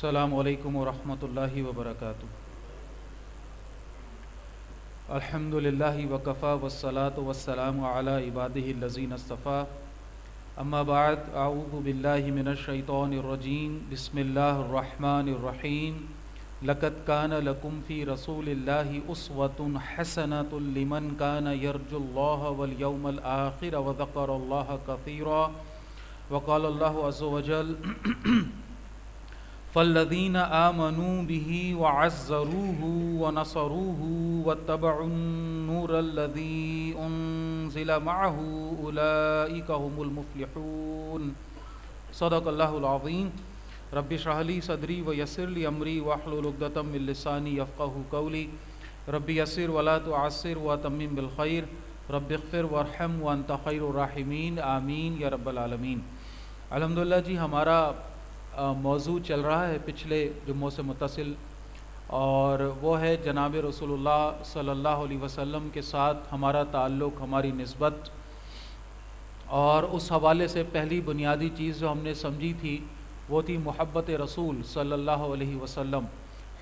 السلام علیکم ورحمۃ اللہ وبرکاتہ۔ الحمد للہ وکفیٰ والصلاۃ والسلام علی عبادہ الذین اصطفیٰ، اما بعد، اعوذ باللہ من الشیطان الرجیم، بسم اللہ الرحمن الرحیم۔ لقد کان لکم فی رسول اللہ اسوۃ حسنۃ لمن کان یرجو اللہ والیوم الآخر وذکر اللہ کثیرا، وقال اللہ عز وجل فالذین آمنوا به وعزروه ونصروه واتبعوا النور الذی انزل معه اولئک هم المفلحون۔ صدق اللہ العظیم۔ رب اشرح لی صدری ویسر لی امری واحلل عقدۃ من لسانی یفقهوا قولی۔ رب یسر ولا تعسر واتمم بالخیر، رب اغفر وارحم وانت خیر الراحمین، آمین یا رب العالمین۔ الحمدللہ جی، ہمارا موضوع چل رہا ہے پچھلے جمعوں سے متصل، اور وہ ہے جناب رسول اللہ صلی اللہ علیہ وسلم کے ساتھ ہمارا تعلق، ہماری نسبت۔ اور اس حوالے سے پہلی بنیادی چیز جو ہم نے سمجھی تھی وہ تھی محبت رسول صلی اللہ علیہ وسلم،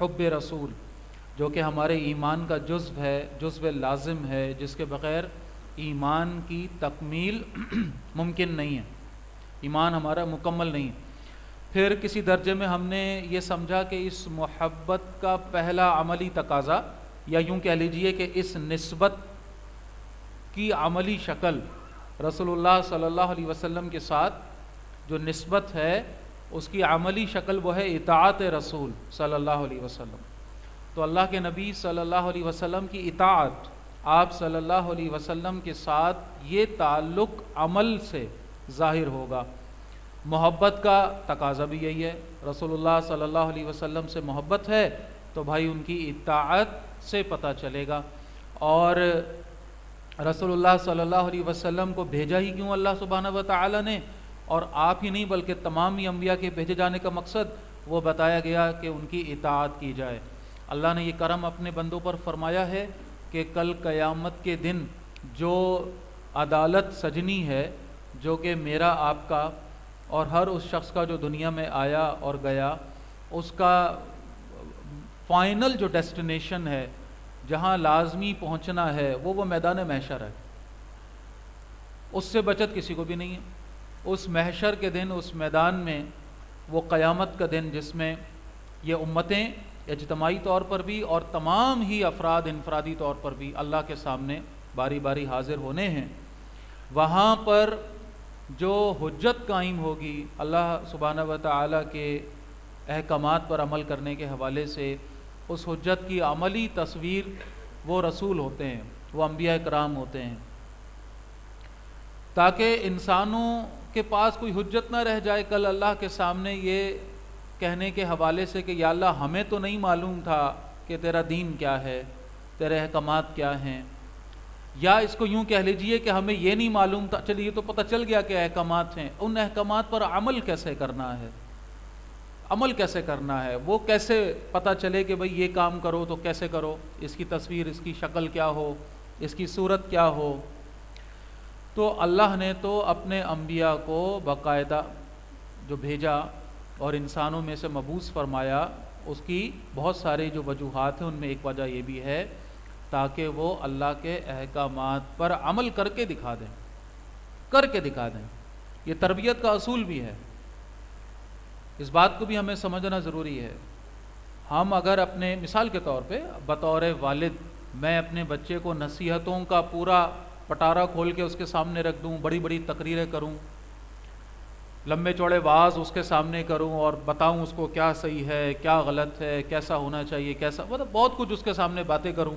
حب رسول، جو کہ ہمارے ایمان کا جزو ہے، جزو لازم ہے، جس کے بغیر ایمان کی تکمیل ممکن نہیں ہے، ایمان ہمارا مکمل نہیں ہے۔ پھر کسی درجے میں ہم نے یہ سمجھا کہ اس محبت کا پہلا عملی تقاضا، یا یوں کہہ لیجئے کہ اس نسبت کی عملی شکل، رسول اللہ صلی اللہ علیہ وسلم کے ساتھ جو نسبت ہے اس کی عملی شکل وہ ہے اطاعت رسول صلی اللہ علیہ وسلم۔ تو اللہ کے نبی صلی اللہ علیہ وسلم کی اطاعت، آپ صلی اللہ علیہ وسلم کے ساتھ یہ تعلق عمل سے ظاہر ہوگا۔ محبت کا تقاضا بھی یہی ہے، رسول اللہ صلی اللہ علیہ وسلم سے محبت ہے تو بھائی ان کی اطاعت سے پتہ چلے گا۔ اور رسول اللہ صلی اللہ علیہ وسلم کو بھیجا ہی کیوں اللہ سبحانہ و تعالی نے، اور آپ ہی نہیں بلکہ تمام ہی انبیاء کے بھیجے جانے کا مقصد وہ بتایا گیا کہ ان کی اطاعت کی جائے۔ اللہ نے یہ کرم اپنے بندوں پر فرمایا ہے کہ کل قیامت کے دن جو عدالت سجنی ہے، جو کہ میرا آپ کا اور ہر اس شخص کا جو دنیا میں آیا اور گیا، اس کا فائنل جو ڈیسٹینیشن ہے، جہاں لازمی پہنچنا ہے، وہ میدان محشر ہے۔ اس سے بچت کسی کو بھی نہیں ہے۔ اس محشر کے دن، اس میدان میں، وہ قیامت کا دن جس میں یہ امتیں اجتماعی طور پر بھی اور تمام ہی افراد انفرادی طور پر بھی اللہ کے سامنے باری باری حاضر ہونے ہیں، وہاں پر جو حجت قائم ہوگی اللہ سبحانہ و تعالیٰ کے احکامات پر عمل کرنے کے حوالے سے، اس حجت کی عملی تصویر وہ رسول ہوتے ہیں، وہ انبیاء کرام ہوتے ہیں، تاکہ انسانوں کے پاس کوئی حجت نہ رہ جائے کل اللہ کے سامنے یہ کہنے کے حوالے سے کہ یا اللہ ہمیں تو نہیں معلوم تھا کہ تیرا دین کیا ہے، تیرے احکامات کیا ہیں، یا اس کو یوں کہہ لیجئے کہ ہمیں یہ نہیں معلوم تھا، چلیے یہ تو پتہ چل گیا کہ احکامات ہیں، ان احکامات پر عمل کیسے کرنا ہے، عمل کیسے کرنا ہے، وہ کیسے پتہ چلے کہ بھئی یہ کام کرو تو کیسے کرو، اس کی تصویر، اس کی شکل کیا ہو، اس کی صورت کیا ہو۔ تو اللہ نے تو اپنے انبیاء کو باقاعدہ جو بھیجا اور انسانوں میں سے مبعوث فرمایا، اس کی بہت سارے جو وجوہات ہیں، ان میں ایک وجہ یہ بھی ہے تاکہ وہ اللہ کے احکامات پر عمل کر کے دکھا دیں۔ یہ تربیت کا اصول بھی ہے، اس بات کو بھی ہمیں سمجھنا ضروری ہے۔ ہم اگر اپنے مثال کے طور پہ بطور والد میں اپنے بچے کو نصیحتوں کا پورا پٹارا کھول کے اس کے سامنے رکھ دوں، بڑی بڑی تقریریں کروں، لمبے چوڑے وعظ اس کے سامنے کروں اور بتاؤں اس کو کیا صحیح ہے، کیا غلط ہے، کیسا ہونا چاہیے، کیسا، مطلب بہت کچھ اس کے سامنے باتیں کروں،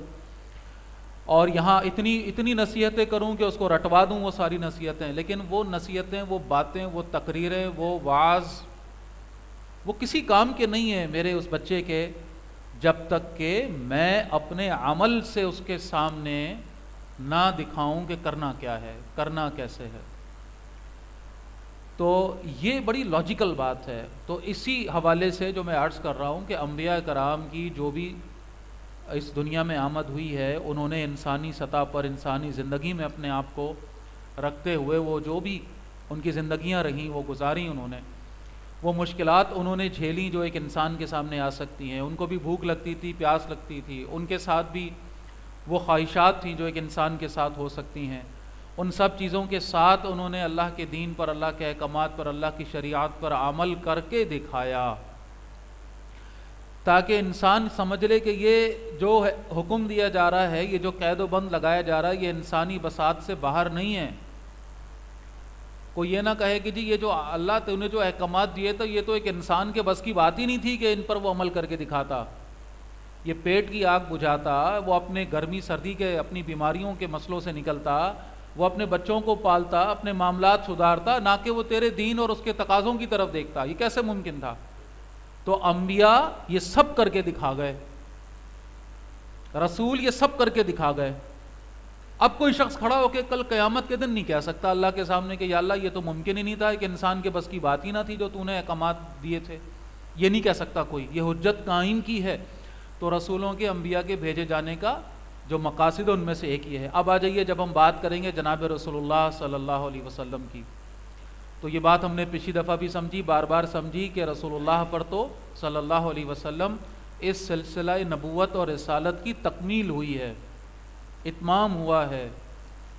اور یہاں اتنی نصیحتیں کروں کہ اس کو رٹوا دوں وہ ساری نصیحتیں، لیکن وہ نصیحتیں، وہ باتیں، وہ تقریریں، وہ وعظ، وہ کسی کام کے نہیں ہیں میرے اس بچے کے، جب تک کہ میں اپنے عمل سے اس کے سامنے نہ دکھاؤں کہ کرنا کیا ہے، کرنا کیسے ہے۔ تو یہ بڑی لاجیکل بات ہے۔ تو اسی حوالے سے جو میں عرض کر رہا ہوں کہ انبیاء کرام کی جو بھی اس دنیا میں آمد ہوئی ہے، انہوں نے انسانی سطح پر، انسانی زندگی میں اپنے آپ کو رکھتے ہوئے وہ جو بھی ان کی زندگیاں رہیں وہ گزاری انہوں نے، وہ مشکلات انہوں نے جھیلیں جو ایک انسان کے سامنے آ سکتی ہیں. ان کو بھی بھوک لگتی تھی، پیاس لگتی تھی، ان کے ساتھ بھی وہ خواہشات تھیں جو ایک انسان کے ساتھ ہو سکتی ہیں. ان سب چیزوں کے ساتھ انہوں نے اللہ کے دین پر، اللہ کے احکامات پر، اللہ کی شریعت پر عمل کر کے دکھایا، تاکہ انسان سمجھ لے کہ یہ جو حکم دیا جا رہا ہے، یہ جو قید و بند لگایا جا رہا ہے، یہ انسانی بساط سے باہر نہیں ہے. کوئی یہ نہ کہے کہ جی یہ جو اللہ نے جو احکامات دیے تھے یہ تو ایک انسان کے بس کی بات ہی نہیں تھی کہ ان پر وہ عمل کر کے دکھاتا. یہ پیٹ کی آگ بجھاتا، وہ اپنے گرمی سردی کے اپنی بیماریوں کے مسئلوں سے نکلتا، وہ اپنے بچوں کو پالتا، اپنے معاملات سدھارتا، نہ کہ وہ تیرے دین اور اس کے تقاضوں کی طرف دیکھتا. یہ کیسے ممکن تھا؟ تو انبیاء یہ سب کر کے دکھا گئے، رسول یہ سب کر کے دکھا گئے. اب کوئی شخص کھڑا ہو کے کل قیامت کے دن نہیں کہہ سکتا اللہ کے سامنے کہ یا اللہ یہ تو ممکن ہی نہیں تھا، کہ انسان کے بس کی بات ہی نہ تھی جو تو نے احکامات دیے تھے. یہ نہیں کہہ سکتا کوئی. یہ حجت قائم کی ہے. تو رسولوں کے، انبیاء کے بھیجے جانے کا جو مقاصد ان میں سے ایک یہ ہے. اب آ جائیے جب ہم بات کریں گے جناب رسول اللہ صلی اللہ علیہ وسلم کی، تو یہ بات ہم نے پچھلی دفعہ بھی سمجھی، بار بار سمجھی کہ رسول اللہ پر تو صلی اللہ علیہ وسلم اس سلسلہ نبوت اور رسالت کی تکمیل ہوئی ہے، اتمام ہوا ہے،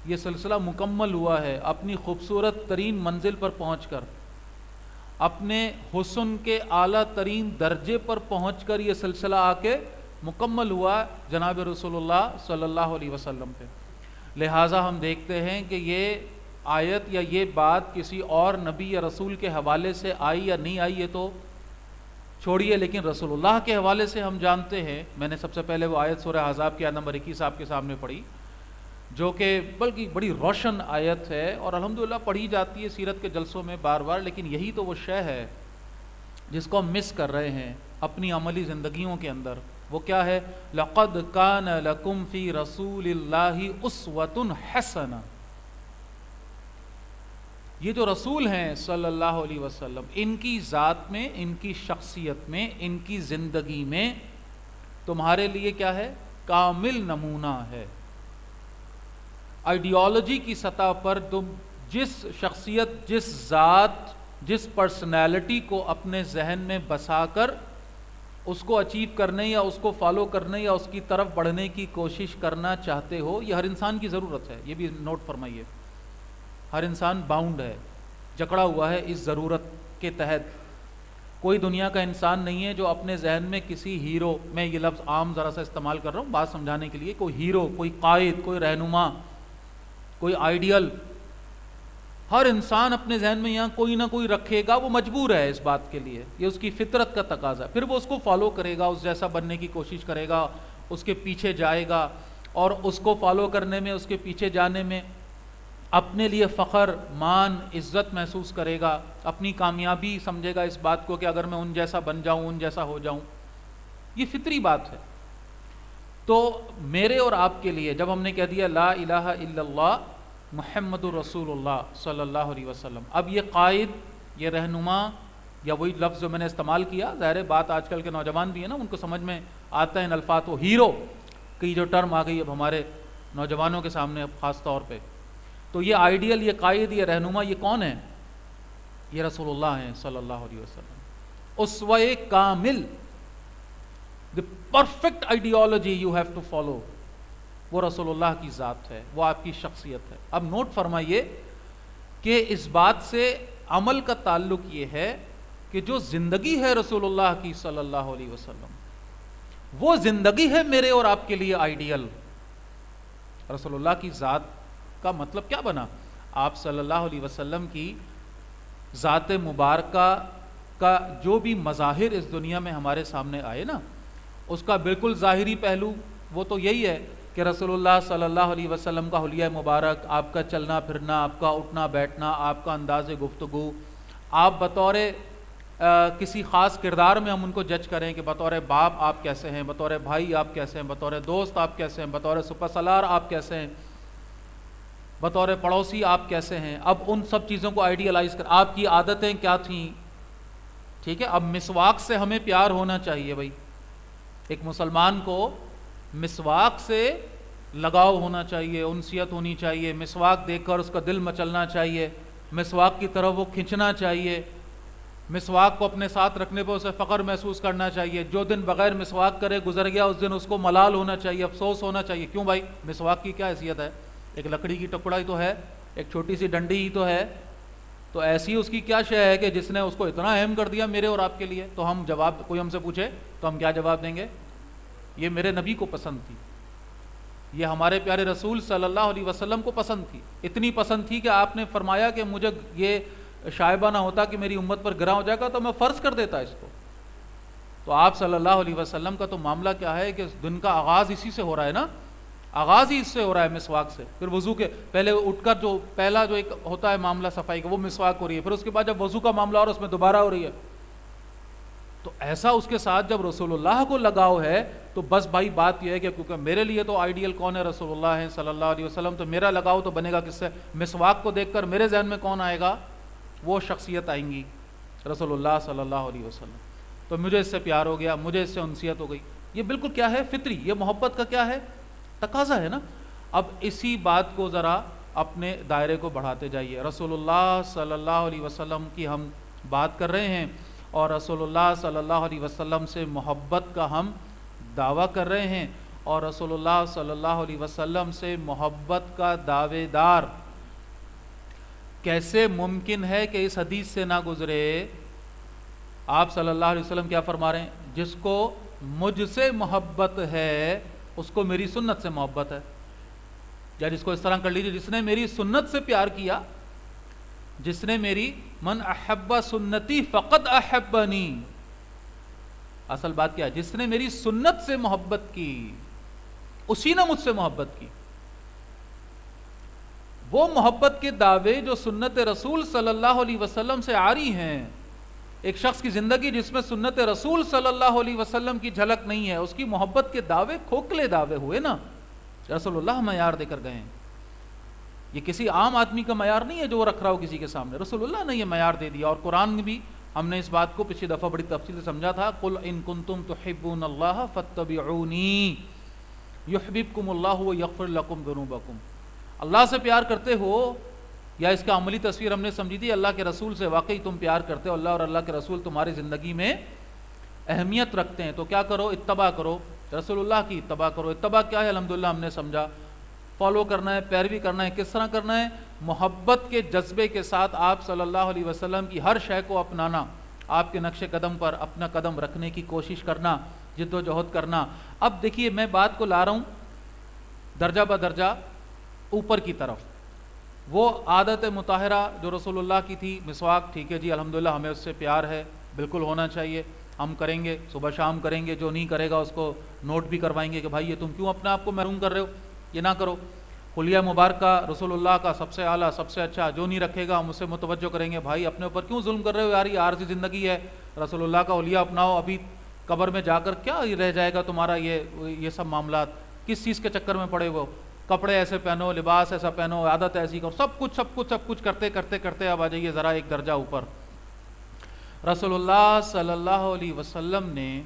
یہ سلسلہ مکمل ہوا ہے. اپنی خوبصورت ترین منزل پر پہنچ کر، اپنے حسن کے اعلیٰ ترین درجے پر پہنچ کر یہ سلسلہ آ کے مکمل ہوا جناب رسول اللہ صلی اللہ علیہ وسلم پہ. لہٰذا ہم دیکھتے ہیں کہ یہ آیت یا یہ بات کسی اور نبی یا رسول کے حوالے سے آئی یا نہیں آئی یہ تو چھوڑیے، لیکن رسول اللہ کے حوالے سے ہم جانتے ہیں. میں نے سب سے پہلے وہ آیت سورہ احزاب کی آیت نمبر 21 آپ کے سامنے پڑھی، جو کہ بلکہ بڑی روشن آیت ہے اور الحمدللہ پڑھی جاتی ہے سیرت کے جلسوں میں بار بار. لیکن یہی تو وہ شے ہے جس کو ہم مس کر رہے ہیں اپنی عملی زندگیوں کے اندر. وہ کیا ہے؟ لَقَدْ كَانَ لَكُمْ فِي رَسُولِ اللَّهِ أُسْوَةٌ حَسَنَةٌ. یہ جو رسول ہیں صلی اللہ علیہ وسلم، ان کی ذات میں، ان کی شخصیت میں، ان کی زندگی میں تمہارے لیے کیا ہے؟ کامل نمونہ ہے. آئیڈیالوجی کی سطح پر تم جس شخصیت، جس ذات، جس پرسنالٹی کو اپنے ذہن میں بسا کر اس کو اچیو کرنے یا اس کو فالو کرنے یا اس کی طرف بڑھنے کی کوشش کرنا چاہتے ہو، یہ ہر انسان کی ضرورت ہے. یہ بھی نوٹ فرمائیے، ہر انسان باؤنڈ ہے، جکڑا ہوا ہے اس ضرورت کے تحت. کوئی دنیا کا انسان نہیں ہے جو اپنے ذہن میں کسی ہیرو، میں یہ لفظ عام ذرا سا استعمال کر رہا ہوں بات سمجھانے کے لیے، کوئی ہیرو، کوئی قائد، کوئی رہنما، کوئی آئیڈیل، ہر انسان اپنے ذہن میں یہاں کوئی نہ کوئی رکھے گا. وہ مجبور ہے اس بات کے لیے، یہ اس کی فطرت کا تقاضا ہے. پھر وہ اس کو فالو کرے گا، اس جیسا بننے کی کوشش کرے گا، اس کے پیچھے جائے گا، اور اس کو فالو کرنے میں، اس کے پیچھے جانے میں اپنے لیے فخر، مان، عزت محسوس کرے گا، اپنی کامیابی سمجھے گا اس بات کو کہ اگر میں ان جیسا بن جاؤں، ان جیسا ہو جاؤں. یہ فطری بات ہے. تو میرے اور آپ کے لیے جب ہم نے کہہ دیا لا الہ الا اللہ محمد رسول اللہ صلی اللہ علیہ وسلم، اب یہ قائد، یہ رہنما، یا وہی لفظ جو میں نے استعمال کیا، ظاہر بات آج کل کے نوجوان بھی ہیں نا، ان کو سمجھ میں آتا ہے ان الفاظ. وہ ہیرو کی جو ٹرم آ گئی اب ہمارے نوجوانوں کے سامنے اب خاص طور پہ، تو یہ آئیڈیل، یہ قائد، یہ رہنما، یہ کون ہے؟ یہ رسول اللہ ہیں صلی اللہ علیہ وسلم. اسوہ کامل، the perfect ideology you have to follow، وہ رسول اللہ کی ذات ہے، وہ آپ کی شخصیت ہے. اب نوٹ فرمائیے کہ اس بات سے عمل کا تعلق یہ ہے کہ جو زندگی ہے رسول اللہ کی صلی اللہ علیہ وسلم، وہ زندگی ہے میرے اور آپ کے لیے آئیڈیل. رسول اللہ کی ذات کا مطلب کیا بنا؟ آپ صلی اللہ علیہ وسلم کی ذات مبارکہ کا جو بھی مظاہر اس دنیا میں ہمارے سامنے آئے نا، اس کا بالکل ظاہری پہلو وہ تو یہی ہے کہ رسول اللہ صلی اللہ علیہ وسلم کا حلیہ مبارک، آپ کا چلنا پھرنا، آپ کا اٹھنا بیٹھنا، آپ کا انداز گفتگو، آپ بطور کسی خاص کردار میں ہم ان کو جج کریں کہ بطور باپ آپ کیسے ہیں، بطور بھائی آپ کیسے ہیں، بطور دوست آپ کیسے ہیں، بطور سپر سالار آپ کیسے ہیں، بطور پڑوسی آپ کیسے ہیں. اب ان سب چیزوں کو آئیڈیلائز کر آپ کی عادتیں کیا تھیں. ٹھیک ہے، اب مسواک سے ہمیں پیار ہونا چاہیے. بھائی ایک مسلمان کو مسواک سے لگاؤ ہونا چاہیے، انسیت ہونی چاہیے، مسواک دیکھ کر اس کا دل مچلنا چاہیے، مسواک کی طرف وہ کھنچنا چاہیے. مسواک کو اپنے ساتھ رکھنے پہ اسے فخر محسوس کرنا چاہیے. جو دن بغیر مسواک کرے گزر گیا اس دن اس کو ملال ہونا چاہیے, افسوس ہونا چاہیے. کیوں بھائی؟ مسواک کی کیا حیثیت ہے؟ ایک لکڑی کی ٹکڑا ہی تو ہے, ایک چھوٹی سی ڈنڈی ہی تو ہے, تو ایسی اس کی کیا شے ہے کہ جس نے اس کو اتنا اہم کر دیا میرے اور آپ کے لیے؟ تو ہم جواب, کوئی ہم سے پوچھے تو ہم کیا جواب دیں گے؟ یہ میرے نبی کو پسند تھی, یہ ہمارے پیارے رسول صلی اللہ علیہ وسلم کو پسند تھی. اتنی پسند تھی کہ آپ نے فرمایا کہ مجھے یہ شائبہ نہ ہوتا کہ میری امت پر گرا ہو جائے گا تو میں فرض کر دیتا اس کو. تو آپ صلی اللہ علیہ وسلم کا تو معاملہ کیا ہے کہ دن کا آغاز اسی سے ہو رہا ہے نا, آغاز ہی اس سے ہو رہا ہے مسواک سے. پھر وضو کے پہلے اٹھ کر جو پہلا جو ایک ہوتا ہے معاملہ صفائی کا وہ مسواک ہو رہی ہے, پھر اس کے بعد جب وضو کا معاملہ اور اس میں دوبارہ ہو رہی ہے. تو ایسا اس کے ساتھ جب رسول اللہ کو لگاؤ ہے تو بس بھائی بات یہ ہے کہ کیونکہ میرے لیے تو آئیڈیل کون ہے؟ رسول اللہ ہے صلی اللہ علیہ وسلم. تو میرا لگاؤ تو بنے گا کس سے؟ مسواک کو دیکھ کر میرے ذہن میں کون آئے گا؟ وہ شخصیت آئیں گی رسول اللہ صلی اللہ علیہ وسلم. تو مجھے اس سے پیار ہو گیا, مجھے اس سے انسیت ہو گئی. یہ بالکل کیا ہے؟ فطری, یہ محبت کا کیا ہے؟ تقاضا ہے نا. اب اسی بات کو ذرا اپنے دائرے کو بڑھاتے جائیے. رسول اللہ صلی اللہ علیہ وسلم کی ہم بات کر رہے ہیں اور رسول اللہ صلی اللہ علیہ وسلم سے محبت کا ہم دعویٰ کر رہے ہیں, اور رسول اللہ صلی اللہ علیہ وسلم سے محبت کا دعوے دار کیسے ممکن ہے کہ اس حدیث سے نہ گزرے؟ آپ صلی اللہ علیہ وسلم کیا فرما رہے ہیں؟ جس کو مجھ سے محبت ہے اس کو میری سنت سے محبت ہے. یا جس کو اس طرح کر لیجیے, جس نے میری سنت سے پیار کیا, جس نے میری من احب سنتی فقد احبنی, اصل بات کیا ہے؟ جس نے میری سنت سے محبت کی اسی نے مجھ سے محبت کی. وہ محبت کے دعوے جو سنت رسول صلی اللہ علیہ وسلم سے عاری ہیں. ایک شخص کی زندگی جس میں سنت رسول صلی اللہ علیہ وسلم کی جھلک نہیں ہے, اس کی محبت کے دعوے کھوکھلے دعوے ہوئے نا. رسول اللہ معیار دے کر گئے ہیں. یہ کسی عام آدمی کا معیار نہیں ہے جو وہ رکھ رہا ہو کسی کے سامنے. رسول اللہ نے یہ معیار دے دیا. اور قرآن میں بھی ہم نے اس بات کو پچھلی دفعہ بڑی تفصیل سے سمجھا تھا. قل ان کنتم تحبون اللہ فاتبعونی یحببکم اللہ ویغفر لکم ذنوبکم. اللہ سے پیار کرتے ہو, یا اس کا عملی تصویر ہم نے سمجھی تھی اللہ کے رسول سے واقعی تم پیار کرتے ہو, اللہ اور اللہ کے رسول تمہاری زندگی میں اہمیت رکھتے ہیں, تو کیا کرو؟ اتباع کرو, رسول اللہ کی اتباع کرو. اتباع کیا ہے؟ الحمدللہ ہم نے سمجھا. فالو کرنا ہے, پیروی کرنا ہے. کس طرح کرنا ہے؟ محبت کے جذبے کے ساتھ آپ صلی اللہ علیہ وسلم کی ہر شے کو اپنانا, آپ کے نقش قدم پر اپنا قدم رکھنے کی کوشش کرنا, جد و جہد کرنا. اب دیکھیے میں بات کو لا رہا ہوں درجہ بدرجہ اوپر کی طرف. وہ عادت مطہرہ جو رسول اللہ کی تھی, مسواک, ٹھیک ہے جی الحمدللہ ہمیں اس سے پیار ہے, بالکل ہونا چاہیے, ہم کریں گے, صبح شام کریں گے. جو نہیں کرے گا اس کو نوٹ بھی کروائیں گے کہ بھائی یہ تم کیوں اپنے آپ کو محروم کر رہے ہو, یہ نہ کرو. خلیہ مبارکہ رسول اللہ کا سب سے اعلیٰ, سب سے اچھا. جو نہیں رکھے گا ہم اسے متوجہ کریں گے, بھائی اپنے اوپر کیوں ظلم کر رہے ہو یار, یہ عارضی زندگی ہے, رسول اللہ کا خلیہ اپناؤ. ابھی قبر میں جا کر کیا رہ جائے گا تمہارا یہ سب معاملات, کس چیز کے چکر میں پڑے ہو؟ کپڑے ایسے پہنو, لباس ایسا پہنو, عادت ایسی کرو, سب کچھ کرتے اب آ جائیے ذرا ایک درجہ اوپر. رسول اللہ صلی اللہ علیہ وسلم نے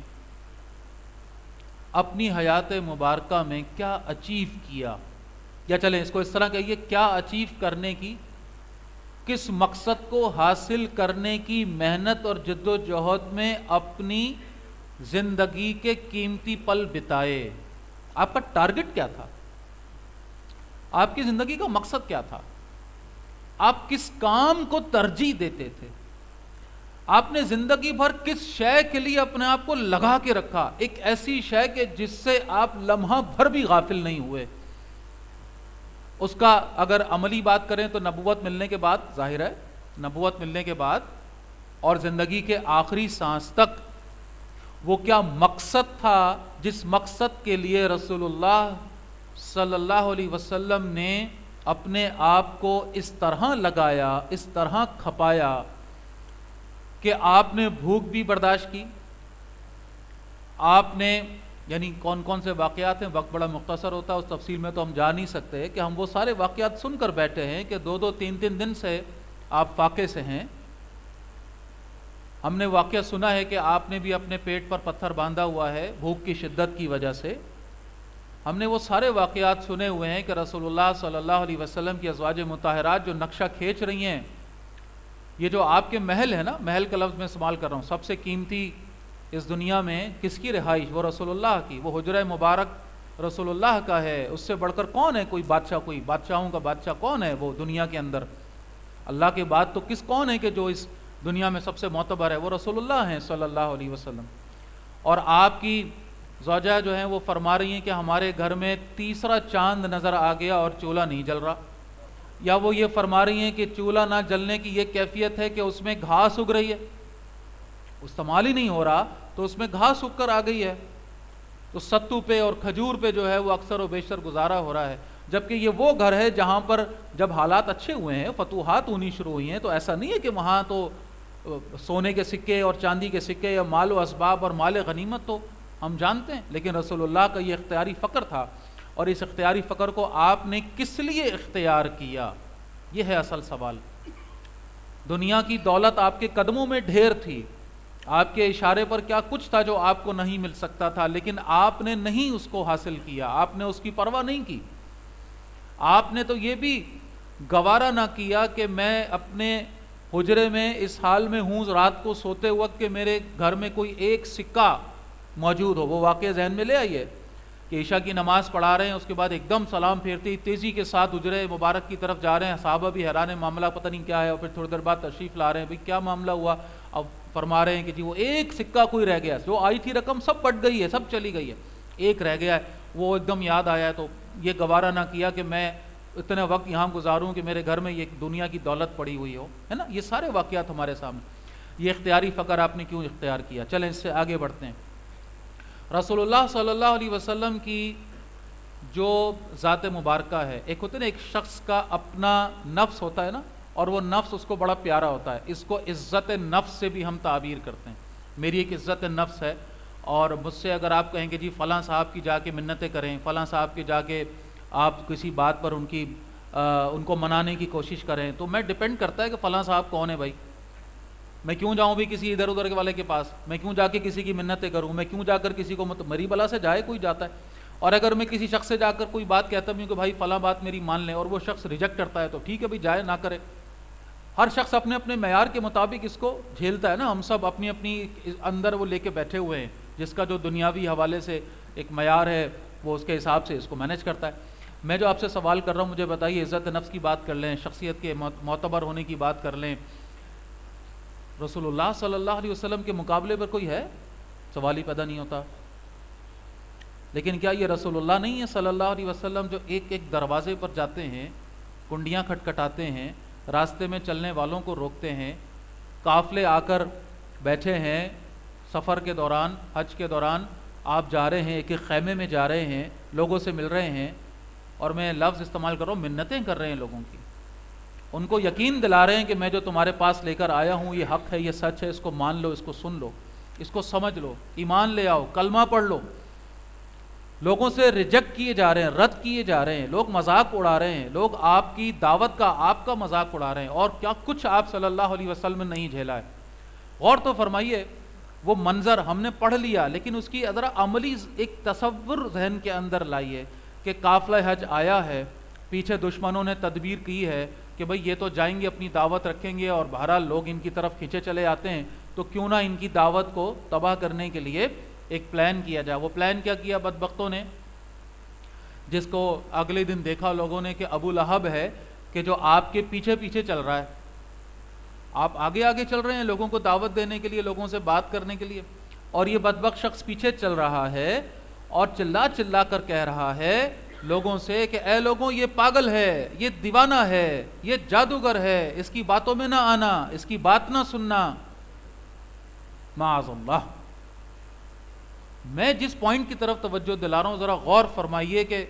اپنی حیات مبارکہ میں کیا اچیو کیا, یا چلیں اس کو اس طرح کہیے, کیا اچیو کرنے کی, کس مقصد کو حاصل کرنے کی محنت اور جد و جہد میں اپنی زندگی کے قیمتی پل بتائے؟ آپ کا ٹارگٹ کیا تھا؟ آپ کی زندگی کا مقصد کیا تھا؟ آپ کس کام کو ترجیح دیتے تھے؟ آپ نے زندگی بھر کس شے کے لیے اپنے آپ کو لگا کے رکھا؟ ایک ایسی شے کہ جس سے آپ لمحہ بھر بھی غافل نہیں ہوئے. اس کا اگر عملی بات کریں تو نبوت ملنے کے بعد, ظاہر ہے نبوت ملنے کے بعد اور زندگی کے آخری سانس تک وہ کیا مقصد تھا جس مقصد کے لیے رسول اللہ صلی اللہ علیہ وسلم نے اپنے آپ کو اس طرح لگایا, اس طرح کھپایا کہ آپ نے بھوک بھی برداشت کی, آپ نے یعنی کون کون سے واقعات ہیں, وقت بڑا مختصر ہوتا ہے, اس تفصیل میں تو ہم جا نہیں سکتے کہ ہم وہ سارے واقعات سن کر بیٹھے ہیں کہ 2-3 دن سے آپ فاقے سے ہیں. ہم نے واقعہ سنا ہے کہ آپ نے بھی اپنے پیٹ پر پتھر باندھا ہوا ہے بھوک کی شدت کی وجہ سے. ہم نے وہ سارے واقعات سنے ہوئے ہیں کہ رسول اللہ صلی اللہ علیہ وسلم کی ازواج مطہرات جو نقشہ کھینچ رہی ہیں, یہ جو آپ کے محل ہے نا، محل کا لفظ میں استعمال کر رہا ہوں، سب سے قیمتی اس دنیا میں کس کی رہائش؟ وہ رسول اللہ کی، وہ حجرہ مبارک رسول اللہ کا ہے۔ اس سے بڑھ کر کون ہے کوئی بادشاہ؟ کوئی بادشاہوں کا بادشاہ کون ہے وہ دنیا کے اندر؟ اللہ کے بعد تو کون ہے کہ جو اس دنیا میں سب سے معتبر ہے؟ وہ رسول اللہ ہیں صلی اللہ علیہ وسلم۔ اور آپ کی زوجہ جو ہیں وہ فرما رہی ہیں کہ ہمارے گھر میں تیسرا چاند نظر آ گیا اور چولہا نہیں جل رہا، یا وہ یہ فرما رہی ہیں کہ چولہا نہ جلنے کی یہ کیفیت ہے کہ اس میں گھاس اگ رہی ہے، استعمال ہی نہیں ہو رہا تو اس میں گھاس اگ کر آ گئی ہے، تو ستو پہ اور کھجور پہ جو ہے وہ اکثر و بیشتر گزارا ہو رہا ہے۔ جبکہ یہ وہ گھر ہے جہاں پر جب حالات اچھے ہوئے ہیں، فتوحات ہونی شروع ہوئی ہیں، تو ایسا نہیں ہے کہ وہاں تو سونے کے سکے اور چاندی کے سکے یا مال و اسباب اور مال غنیمت تو ہم جانتے ہیں، لیکن رسول اللہ کا یہ اختیاری فقر تھا، اور اس اختیاری فقر کو آپ نے کس لیے اختیار کیا؟ یہ ہے اصل سوال۔ دنیا کی دولت آپ کے قدموں میں ڈھیر تھی، آپ کے اشارے پر کیا کچھ تھا جو آپ کو نہیں مل سکتا تھا، لیکن آپ نے نہیں اس کو حاصل کیا، آپ نے اس کی پرواہ نہیں کی۔ آپ نے تو یہ بھی گوارا نہ کیا کہ میں اپنے حجرے میں اس حال میں ہوں رات کو سوتے وقت کہ میرے گھر میں کوئی ایک سکہ موجود ہو۔ وہ واقعہ ذہن میں لے آئیے کہ عشاء کی نماز پڑھا رہے ہیں، اس کے بعد ایک دم سلام پھیرتے ہی تیزی کے ساتھ حجرے مبارک کی طرف جا رہے ہیں، صحابہ بھی حیران معاملہ پتہ نہیں کیا ہے، اور پھر تھوڑی دیر بعد تشریف لا رہے ہیں، بھئی کیا معاملہ ہوا؟ اب فرما رہے ہیں کہ جی وہ ایک سکہ کوئی رہ گیا، جو آئی تھی رقم سب بٹ گئی ہے، سب چلی گئی ہے، ایک رہ گیا ہے، وہ ایک دم یاد آیا ہے، تو یہ گوارا نہ کیا کہ میں اتنے وقت یہاں گزاروں کہ میرے گھر میں یہ دنیا کی دولت پڑی ہوئی ہو، ہے نا؟ یہ سارے واقعات ہمارے سامنے۔ یہ اختیاری فقر آپ نے کیوں اختیار کیا؟ چلیں اس سے آگے بڑھتے ہیں۔ رسول اللہ صلی اللہ علیہ وسلم کی جو ذات مبارکہ ہے، ایک ہوتا ہے نا، ایک شخص کا اپنا نفس ہوتا ہے نا، اور وہ نفس اس کو بڑا پیارا ہوتا ہے، اس کو عزت نفس سے بھی ہم تعبیر کرتے ہیں۔ میری ایک عزت نفس ہے، اور مجھ سے اگر آپ کہیں کہ جی فلاں صاحب کی جا کے منتیں کریں، فلاں صاحب کے جا کے آپ کسی بات پر ان کو منانے کی کوشش کریں، تو میں ڈیپینڈ کرتا ہے کہ فلاں صاحب کون ہے بھائی، میں کیوں جاؤں بھی کسی ادھر ادھر والے کے پاس، میں کیوں جا کے کسی کی منتیں کروں، میں کیوں جا کر کسی کو مری بلا سے جائے کوئی جاتا ہے۔ اور اگر میں کسی شخص سے جا کر کوئی بات کہتا ہوں کہ بھائی فلاں بات میری مان لیں، اور وہ شخص ریجیکٹ کرتا ہے، تو ٹھیک ہے بھائی، جائے نہ کرے۔ ہر شخص اپنے اپنے معیار کے مطابق اس کو جھیلتا ہے نا، ہم سب اپنی اپنی اندر وہ لے کے بیٹھے ہوئے ہیں، جس کا جو دنیاوی حوالے سے ایک معیار ہے وہ اس کے حساب سے اس کو مینیج کرتا ہے۔ میں جو آپ سے سوال کر رہا ہوں، مجھے بتائیے، عزت نفس کی بات کر لیں، شخصیت کے معتبر ہونے کی بات کر لیں، رسول اللہ صلی اللہ علیہ وسلم کے مقابلے پر کوئی ہے؟ سوال ہی پیدا نہیں ہوتا۔ لیکن کیا یہ رسول اللہ نہیں ہے صلی اللہ علیہ وسلم جو ایک ایک دروازے پر جاتے ہیں، کنڈیاں کھٹکھٹاتے ہیں، راستے میں چلنے والوں کو روکتے ہیں، قافلے آ کر بیٹھے ہیں، سفر کے دوران، حج کے دوران آپ جا رہے ہیں، ایک ایک خیمے میں جا رہے ہیں، لوگوں سے مل رہے ہیں، اور میں لفظ استعمال کر رہا ہوں، منتیں کر رہے ہیں لوگوں کی، ان کو یقین دلا رہے ہیں کہ میں جو تمہارے پاس لے کر آیا ہوں یہ حق ہے، یہ سچ ہے، اس کو مان لو، اس کو سن لو، اس کو سمجھ لو، ایمان لے آؤ، کلمہ پڑھ لو۔ لوگوں سے ریجیکٹ کیے جا رہے ہیں، رد کیے جا رہے ہیں، لوگ مذاق اڑا رہے ہیں، لوگ آپ کی دعوت کا، آپ کا مذاق اڑا رہے ہیں، اور کیا کچھ آپ صلی اللہ علیہ وسلم نے نہیں جھیلا ہے۔ غور تو فرمائیے، وہ منظر ہم نے پڑھ لیا، لیکن اس کی ذرا عملی ایک تصور ذہن کے اندر لائیے کہ قافلہ حج آیا ہے، پیچھے دشمنوں نے تدبیر کی ہے کہ بھئی یہ تو جائیں گے اپنی دعوت رکھیں گے، اور بہرحال لوگ ان کی طرف کھینچے چلے آتے ہیں، تو کیوں نہ ان کی دعوت کو تباہ کرنے کے لیے ایک پلان کیا جائے۔ وہ پلان کیا کیا بدبختوں نے، جس کو اگلے دن دیکھا لوگوں نے کہ ابو لہب ہے کہ جو آپ کے پیچھے پیچھے چل رہا ہے، آپ آگے آگے چل رہے ہیں لوگوں کو دعوت دینے کے لیے، لوگوں سے بات کرنے کے لیے، اور یہ بدبخت شخص پیچھے چل رہا ہے اور چلا چلا کر کہہ رہا ہے لوگوں سے کہ اے لوگوں، یہ پاگل ہے، یہ دیوانہ ہے، یہ جادوگر ہے، اس کی باتوں میں نہ آنا، اس کی بات نہ سننا۔ معاذ اللہ۔ میں جس پوائنٹ کی طرف توجہ دلا رہا ہوں، ذرا غور فرمائیے کہ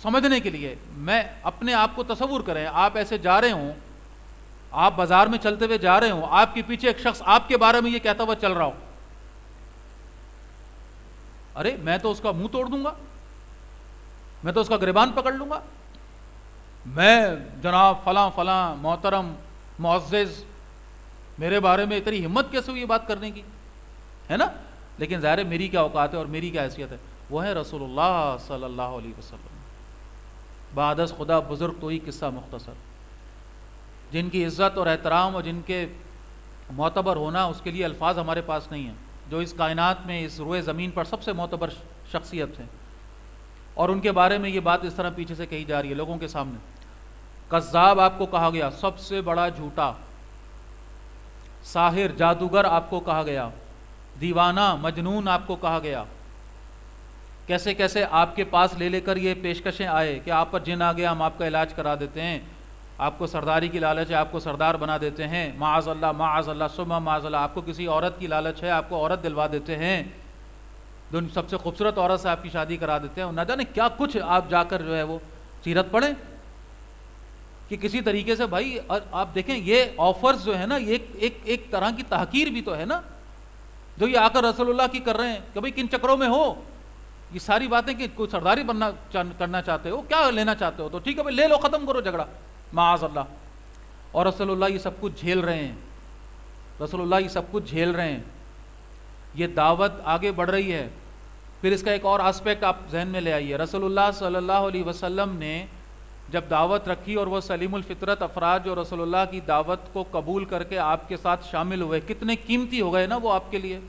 سمجھنے کے لیے، میں اپنے آپ کو تصور کریں، آپ ایسے جا رہے ہوں، آپ بازار میں چلتے ہوئے جا رہے ہوں، آپ کے پیچھے ایک شخص آپ کے بارے میں یہ کہتا ہوا چل رہا ہو، ارے میں تو اس کا منہ توڑ دوں گا، میں تو اس کا گریبان پکڑ لوں گا، میں جناب فلاں فلاں محترم معزز، میرے بارے میں اتنی ہمت کیسے ہوئی یہ بات کرنے کی، ہے نا؟ لیکن ظاہر ہے میری کیا اوقات ہے اور میری کیا حیثیت ہے؟ وہ ہے رسول اللہ صلی اللہ علیہ وسلم، بعد از خدا بزرگ تو ہی قصہ مختصر۔ جن کی عزت اور احترام اور جن کے معتبر ہونا اس کے لیے الفاظ ہمارے پاس نہیں ہیں، جو اس کائنات میں اس روئے زمین پر سب سے معتبر شخصیت ہیں، اور ان کے بارے میں یہ بات اس طرح پیچھے سے کہی جا رہی ہے لوگوں کے سامنے۔ کذاب آپ کو کہا گیا، سب سے بڑا جھوٹا، ساحر جادوگر آپ کو کہا گیا، دیوانہ مجنون آپ کو کہا گیا، کیسے کیسے آپ کے پاس لے لے کر یہ پیشکشیں آئے کہ آپ پر جن آ گیا ہم آپ کا علاج کرا دیتے ہیں، آپ کو سرداری کی لالچ ہے آپ کو سردار بنا دیتے ہیں، معاذ اللہ ثم معاذ اللہ، آپ کو کسی عورت کی لالچ ہے آپ کو عورت دلوا دیتے ہیں، سب سے خوبصورت عورت سے آپ کی شادی کرا دیتے ہیں، نہ جانے کیا کچھ آپ جا کر جو ہے وہ سیرت پڑھیں کہ کسی طریقے سے بھائی آپ دیکھیں یہ آفرز جو ہے نا، یہ ایک طرح کی تحقیر بھی تو ہے نا، جو یہ آ کر رسول اللہ کی کر رہے ہیں کہ بھائی کن چکروں میں ہو یہ ساری باتیں، کہ کوئی سرداری بننا کرنا چاہتے ہو، کیا لینا چاہتے ہو تو ٹھیک ہے بھائی لے لو، ختم کرو جھگڑا، معاذ اللہ۔ اور رسول اللہ یہ سب کچھ جھیل رہے ہیں، رسول اللہ یہ سب کچھ جھیل رہے ہیں، یہ دعوت آگے بڑھ رہی ہے۔ پھر اس کا ایک اور آسپیکٹ آپ ذہن میں لے آئیے، رسول اللہ صلی اللہ علیہ وسلم نے جب دعوت رکھی اور وہ سلیم الفطرت افراد جو رسول اللہ کی دعوت کو قبول کر کے آپ کے ساتھ شامل ہوئے، کتنے قیمتی ہو گئے نا وہ آپ کے لیے،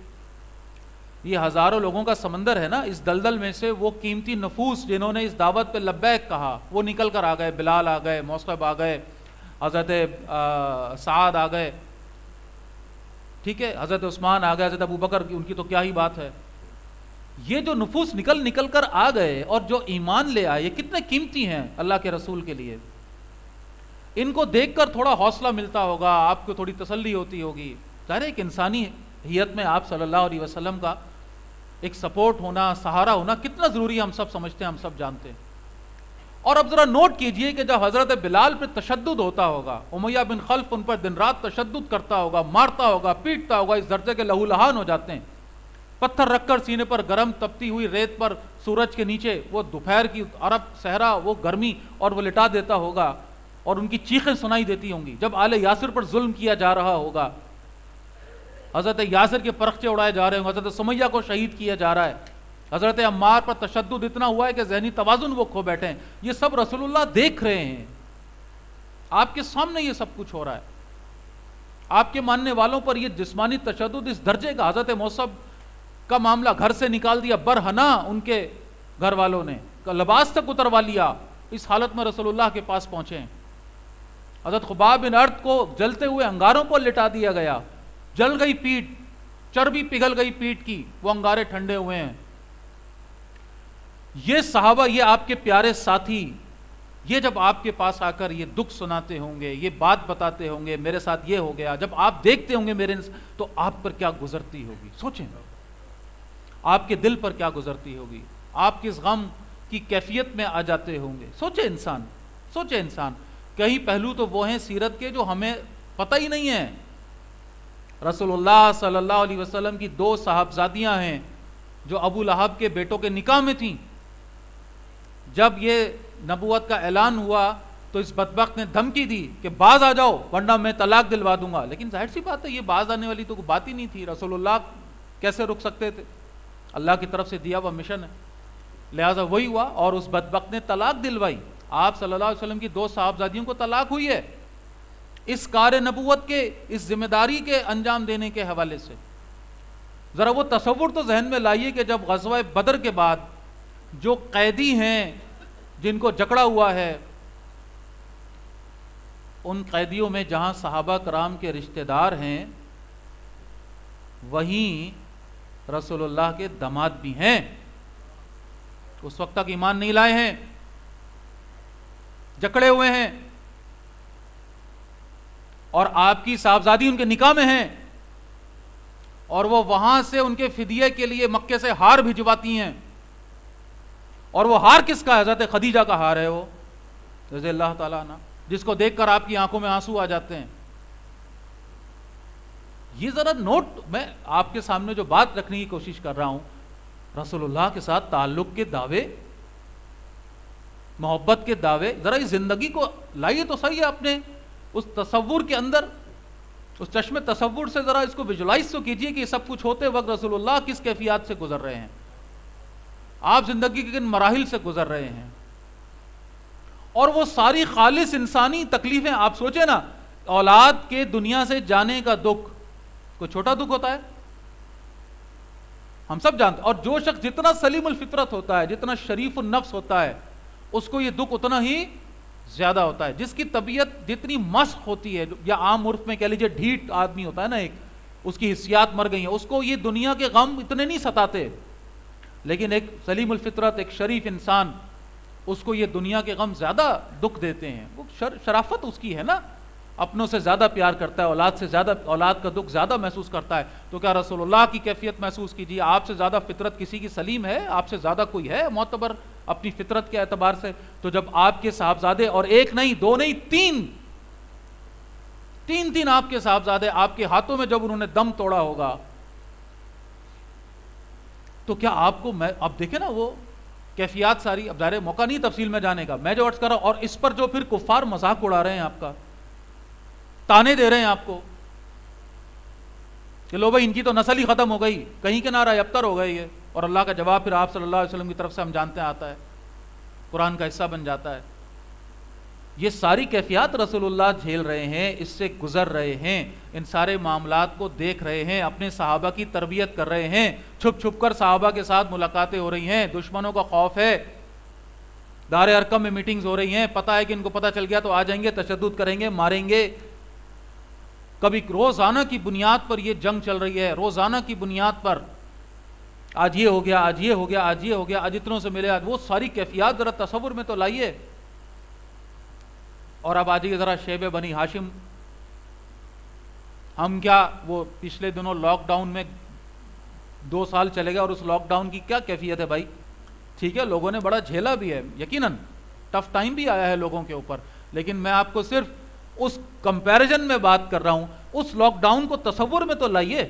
یہ ہزاروں لوگوں کا سمندر ہے نا، اس دلدل میں سے وہ قیمتی نفوس جنہوں نے اس دعوت پہ لبیک کہا وہ نکل کر آ گئے، بلال آ گئے، موصب آ گئے، حضرت سعد آ گئے، ٹھیک ہے، حضرت عثمان آ گئے، حضرت ابو بکر کی ان کی تو کیا ہی بات ہے۔ یہ جو نفوس نکل کر آ گئے اور جو ایمان لے آئے، یہ کتنے قیمتی ہیں اللہ کے رسول کے لیے۔ ان کو دیکھ کر تھوڑا حوصلہ ملتا ہوگا، آپ کو تھوڑی تسلی ہوتی ہوگی، ظاہر ہے ایک انسانی حیت میں آپ صلی اللہ علیہ وسلم کا ایک سپورٹ ہونا، سہارا ہونا کتنا ضروری ہے، ہم سب سمجھتے ہیں، ہم سب جانتے ہیں۔ اور اب ذرا نوٹ کیجئے کہ جب حضرت بلال پہ تشدد ہوتا ہوگا، امیہ بن خلف ان پر دن رات تشدد کرتا ہوگا، مارتا ہوگا، پیٹتا ہوگا، اس درجے کے لہو لہان ہو جاتے ہیں، پتھر رکھ کر سینے پر گرم تپتی ہوئی ریت پر سورج کے نیچے وہ دوپہر کی عرب صحرا وہ گرمی اور وہ لٹا دیتا ہوگا، اور ان کی چیخیں سنائی دیتی ہوں گی جب آل یاسر پر ظلم کیا جا رہا ہوگا، حضرت یاسر کے پرخچے اڑائے جا رہے ہوں، حضرت سمیہ کو شہید کیا جا رہا ہے، حضرت عمار پر تشدد اتنا ہوا ہے کہ ذہنی توازن وہ کھو بیٹھے ہیں، یہ سب رسول اللہ دیکھ رہے ہیں، آپ کے سامنے یہ سب کچھ ہو رہا ہے، آپ کے ماننے والوں پر یہ جسمانی تشدد اس درجے کا، حضرت موصب کا معاملہ گھر سے نکال دیا برہنہ، ان کے گھر والوں نے لباس تک اتروا لیا، اس حالت میں رسول اللہ کے پاس پہنچے ہیں۔ حضرت خباب بن ارد کو جلتے ہوئے انگاروں پر لٹا دیا گیا، جل گئی پیٹ، چربی پگھل گئی پیٹ کی، وہ انگارے ٹھنڈے ہوئے ہیں۔ یہ صحابہ، یہ آپ کے پیارے ساتھی، یہ جب آپ کے پاس آ کر یہ دکھ سناتے ہوں گے، یہ بات بتاتے ہوں گے میرے ساتھ یہ ہو گیا، جب آپ دیکھتے ہوں گے میرے تو آپ پر کیا گزرتی ہوگی، سوچیں آپ کے دل پر کیا گزرتی ہوگی، آپ کس غم کی کیفیت میں آ جاتے ہوں گے۔ سوچے انسان، کئی پہلو تو وہ ہیں سیرت کے جو ہمیں پتہ ہی نہیں ہے۔ رسول اللہ صلی اللہ علیہ وسلم کی 2 صاحبزادیاں ہیں جو ابو لہب کے بیٹوں کے نکاح میں تھیں، جب یہ نبوت کا اعلان ہوا تو اس بدبخت نے دھمکی دی کہ باز آ جاؤ ورنہ میں طلاق دلوا دوں گا، لیکن ظاہر سی بات ہے یہ باز آنے والی تو کوئی بات ہی نہیں تھی، رسول اللہ کیسے رک سکتے تھے، اللہ کی طرف سے دیا ہوا مشن ہے، لہٰذا وہی ہوا اور اس بدبخت نے طلاق دلوائی۔ آپ صلی اللہ علیہ وسلم کی 2 صاحبزادیوں کو طلاق ہوئی ہے اس کار نبوت کے، اس ذمہ داری کے انجام دینے کے حوالے سے۔ ذرا وہ تصور تو ذہن میں لائیے کہ جب غزوہ بدر کے بعد جو قیدی ہیں جن کو جکڑا ہوا ہے، ان قیدیوں میں جہاں صحابہ کرام کے رشتہ دار ہیں وہیں رسول اللہ کے داماد بھی ہیں، اس وقت تک ایمان نہیں لائے ہیں، جکڑے ہوئے ہیں، اور آپ کی صاحبزادی ان کے نکاح میں ہیں، اور وہ وہاں سے ان کے فدیے کے لیے مکے سے ہار بھجواتی ہیں، اور وہ ہار کس کا ہے؟ حضرت خدیجہ کا ہار ہے وہ رضی اللہ تعالیٰ عنہ، جس کو دیکھ کر آپ کی آنکھوں میں آنسو آ جاتے ہیں۔ یہ ذرا نوٹ، میں آپ کے سامنے جو بات رکھنے کی کوشش کر رہا ہوں، رسول اللہ کے ساتھ تعلق کے دعوے، محبت کے دعوے، ذرا اس زندگی کو لائیے تو صحیح ہے اپنے اس تصور کے اندر، اس چشم تصور سے ذرا اس کو ویژولائز تو کیجئے کہ یہ سب کچھ ہوتے وقت رسول اللہ کس کیفیات سے گزر رہے ہیں، آپ زندگی کے کن مراحل سے گزر رہے ہیں، اور وہ ساری خالص انسانی تکلیفیں آپ سوچیں نا اولاد کے دنیا سے جانے کا دکھ کوئی چھوٹا دکھ ہوتا ہے؟ ہم سب جانتے ہیں. اور جو شخص جتنا سلیم الفطرت ہوتا ہے، جتنا شریف النفس ہوتا ہے، اس کو یہ دکھ اتنا ہی زیادہ ہوتا ہے. جس کی طبیعت جتنی مسخ ہوتی ہے، یا عام عرف میں کہہ لیجیے ڈھیٹ آدمی ہوتا ہے نا، ایک اس کی حسیات مر گئی ہیں، اس کو یہ دنیا کے غم اتنے نہیں ستاتے. لیکن ایک سلیم الفطرت، ایک شریف انسان، اس کو یہ دنیا کے غم زیادہ دکھ دیتے ہیں. وہ شرافت اس کی ہے نا، اپنوں سے زیادہ پیار کرتا ہے، اولاد سے زیادہ، اولاد کا دکھ زیادہ محسوس کرتا ہے. تو کیا رسول اللہ کی کیفیت محسوس کیجیے. آپ سے زیادہ فطرت کسی کی سلیم ہے؟ آپ سے زیادہ کوئی ہے معتبر اپنی فطرت کے اعتبار سے؟ تو جب آپ کے صاحبزادے، اور ایک نہیں، دو نہیں، تین آپ کے صاحبزادے آپ کے ہاتھوں میں جب انہوں نے دم توڑا ہوگا، تو کیا آپ کو، میں اب دیکھیں نا وہ کیفیات ساری. اب ظاہر موقع نہیں تفصیل میں جانے کا، میں جو عرض کر رہا ہوں. اور اس پر جو پھر کفار مذاق اڑا رہے ہیں آپ کا، تانے دے رہے ہیں آپ کو کہ لو بھائی ان کی تو نسل ہی ختم ہو گئی، کہیں کے نارا ابتر ہو گئی ہے. اور اللہ کا جواب پھر آپ صلی اللہ علیہ وسلم کی طرف سے ہم جانتے ہیں آتا ہے، قرآن کا حصہ بن جاتا ہے. یہ ساری کیفیات رسول اللہ جھیل رہے ہیں، اس سے گزر رہے ہیں، ان سارے معاملات کو دیکھ رہے ہیں، اپنے صحابہ کی تربیت کر رہے ہیں. چھپ چھپ کر صحابہ کے ساتھ ملاقاتیں ہو رہی ہیں، دشمنوں کا خوف ہے، دار ارقم میں میٹنگز ہو رہی ہیں، پتہ ہے کہ ان کو پتہ چل گیا تو آ جائیں گے، تشدد کریں گے، ماریں گے. کبھی روزانہ کی بنیاد پر یہ جنگ چل رہی ہے، روزانہ کی بنیاد پر، آج یہ ہو گیا، آج یہ ہو گیا، آج یہ ہو گیا، آج اتنوں سے ملے، آج وہ ساری کیفیات ذرا تصور میں تو لائیے. اور اب آجیے ذرا شیب بنی ہاشم. ہم کیا وہ پچھلے دنوں لاک ڈاؤن میں 2 سال چلے گئے، اور اس لاک ڈاؤن کی کیا کیفیت ہے بھائی؟ ٹھیک ہے لوگوں نے بڑا جھیلا بھی ہے، یقیناً ٹف ٹائم بھی آیا ہے لوگوں کے اوپر، لیکن میں آپ کو صرف اس کمپیریزن میں بات کر رہا ہوں. اس لاک ڈاؤن کو تصور میں تو لائیے،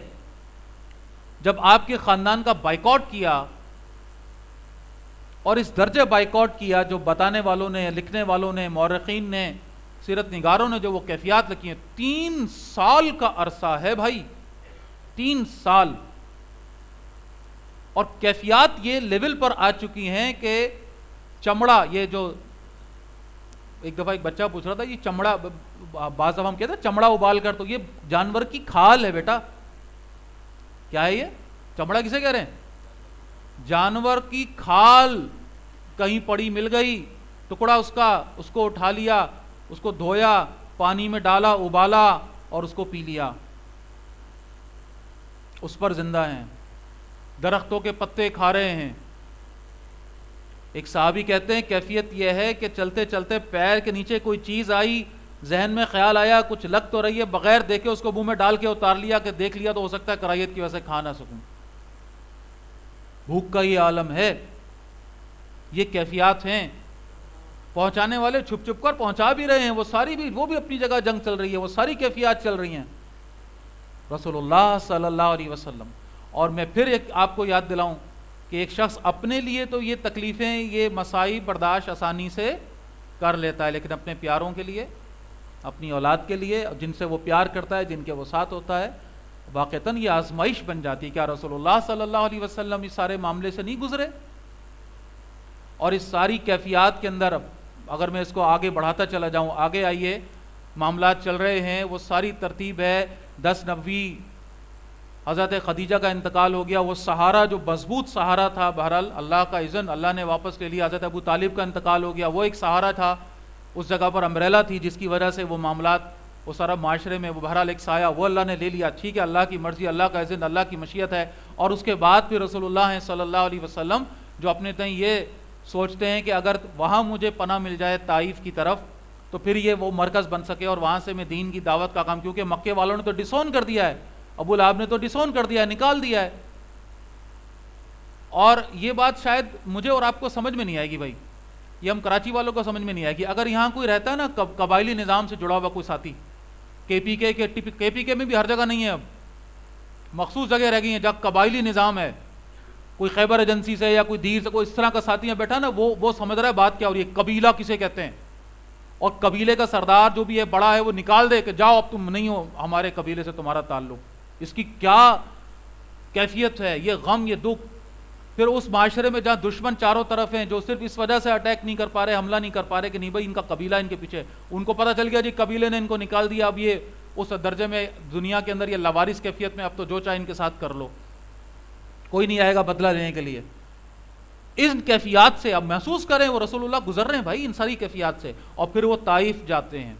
جب آپ کے خاندان کا بائیکاٹ کیا، اور اس درجے بائیکاٹ کیا جو بتانے والوں نے، لکھنے والوں نے، مورخین نے، سیرت نگاروں نے جو وہ کیفیات لکھی ہیں. 3 سال کا عرصہ ہے بھائی، 3 سال. اور کیفیات یہ لیول پر آ چکی ہیں کہ چمڑا، یہ جو ایک دفعہ ایک بچہ پوچھ رہا تھا، یہ چمڑا، بعض دفعہ ہم کہتے ہیں چمڑا ابال کر، تو یہ جانور کی کھال ہے بیٹا. کیا ہے یہ چمڑا؟ کسے کہہ رہے ہیں؟ جانور کی کھال کہیں پڑی مل گئی، ٹکڑا اس کا، اس کو اٹھا لیا، اس کو دھویا، پانی میں ڈالا، ابالا، اور اس کو پی لیا. اس پر زندہ ہیں، درختوں کے پتے کھا رہے ہیں. ایک صحابی کہتے ہیں کیفیت یہ ہے کہ چلتے چلتے پیر کے نیچے کوئی چیز آئی، ذہن میں خیال آیا کچھ لگ تو رہی ہے، بغیر دیکھے اس کو منہ میں ڈال کے اتار لیا کہ دیکھ لیا تو ہو سکتا ہے کراہیت کی وجہ سے کھا نہ سکوں. بھوک کا یہ عالم ہے. یہ کیفیات ہیں. پہنچانے والے چھپ چھپ کر پہنچا بھی رہے ہیں، وہ ساری بھی، وہ بھی اپنی جگہ جنگ چل رہی ہے، وہ ساری کیفیات چل رہی ہیں. رسول اللہ صلی اللہ علیہ وسلم. اور میں پھر ایک آپ کو یاد دلاؤں کہ ایک شخص اپنے لیے تو یہ تکلیفیں، یہ مسائب برداشت آسانی سے کر لیتا ہے، لیکن اپنے پیاروں کے لیے، اپنی اولاد کے لیے، جن سے وہ پیار کرتا ہے، جن کے وہ ساتھ ہوتا ہے، واقعتاً یہ آزمائش بن جاتی ہے. کیا رسول اللہ صلی اللہ علیہ وسلم اس سارے معاملے سے نہیں گزرے؟ اور اس ساری کیفیات کے اندر اگر میں اس کو آگے بڑھاتا چلا جاؤں، آگے آئیے، معاملات چل رہے ہیں، وہ ساری ترتیب ہے. 10 نبوی، حضرت خدیجہ کا انتقال ہو گیا، وہ سہارا جو مضبوط سہارا تھا، بہرحال اللہ کا اذن، اللہ نے واپس لے لیا. حضرت ابو طالب کا انتقال ہو گیا، وہ ایک سہارا تھا، اس جگہ پر امبریلا تھی جس کی وجہ سے وہ معاملات، وہ سارا معاشرے میں وہ بہرحال ایک سایہ، وہ اللہ نے لے لیا. ٹھیک ہے، اللہ کی مرضی، اللہ کا اذن، اللہ کی مشیت ہے. اور اس کے بعد پھر رسول اللہ صلی اللہ علیہ وسلم جو اپنے تئیں یہ سوچتے ہیں کہ اگر وہاں مجھے پناہ مل جائے طائف کی طرف تو پھر یہ وہ مرکز بن سکے، اور وہاں سے میں دین کی دعوت کا کام، کیونکہ مکے والوں نے تو ڈسون کر دیا ہے، ابو لہب نے تو ڈسون کر دیا ہے، نکال دیا ہے. اور یہ بات شاید مجھے اور آپ کو سمجھ میں نہیں آئے گی بھائی، یہ ہم کراچی والوں کو سمجھ میں نہیں آئے گی. اگر یہاں کوئی رہتا ہے نا قبائلی نظام سے جڑا ہوا کوئی ساتھی، کے پی کے میں بھی ہر جگہ نہیں ہے، اب مخصوص جگہ رہ گئی ہیں جہاں قبائلی نظام ہے، کوئی خیبر ایجنسی سے یا کوئی دیر سے کوئی اس طرح کا ساتھی ہے بیٹھا نا، وہ سمجھ رہا ہے بات کیا ہو رہی ہے، قبیلہ کسے کہتے ہیں. اور قبیلے کا سردار جو بھی ہے، بڑا ہے، وہ نکال دے کہ جاؤ اب تم نہیں ہو، ہمارے قبیلے سے تمہارا تعلق. اس کی کیا کیفیت ہے، یہ غم، یہ دکھ. پھر اس معاشرے میں جہاں دشمن چاروں طرف ہیں، جو صرف اس وجہ سے اٹیک نہیں کر پا رہے، حملہ نہیں کر پا رہے کہ نہیں بھائی ان کا قبیلہ ان کے پیچھے، ان کو پتہ چل گیا جی قبیلے نے ان کو نکال دیا، اب یہ اس درجے میں دنیا کے اندر یہ لاوارث کیفیت میں، اب تو جو چاہے ان کے ساتھ کر لو، کوئی نہیں آئے گا بدلہ لینے کے لیے. ان کیفیات سے اب محسوس کریں وہ رسول اللہ گزر رہے ہیں بھائی ان ساری کیفیات سے. اور پھر وہ طائف جاتے ہیں،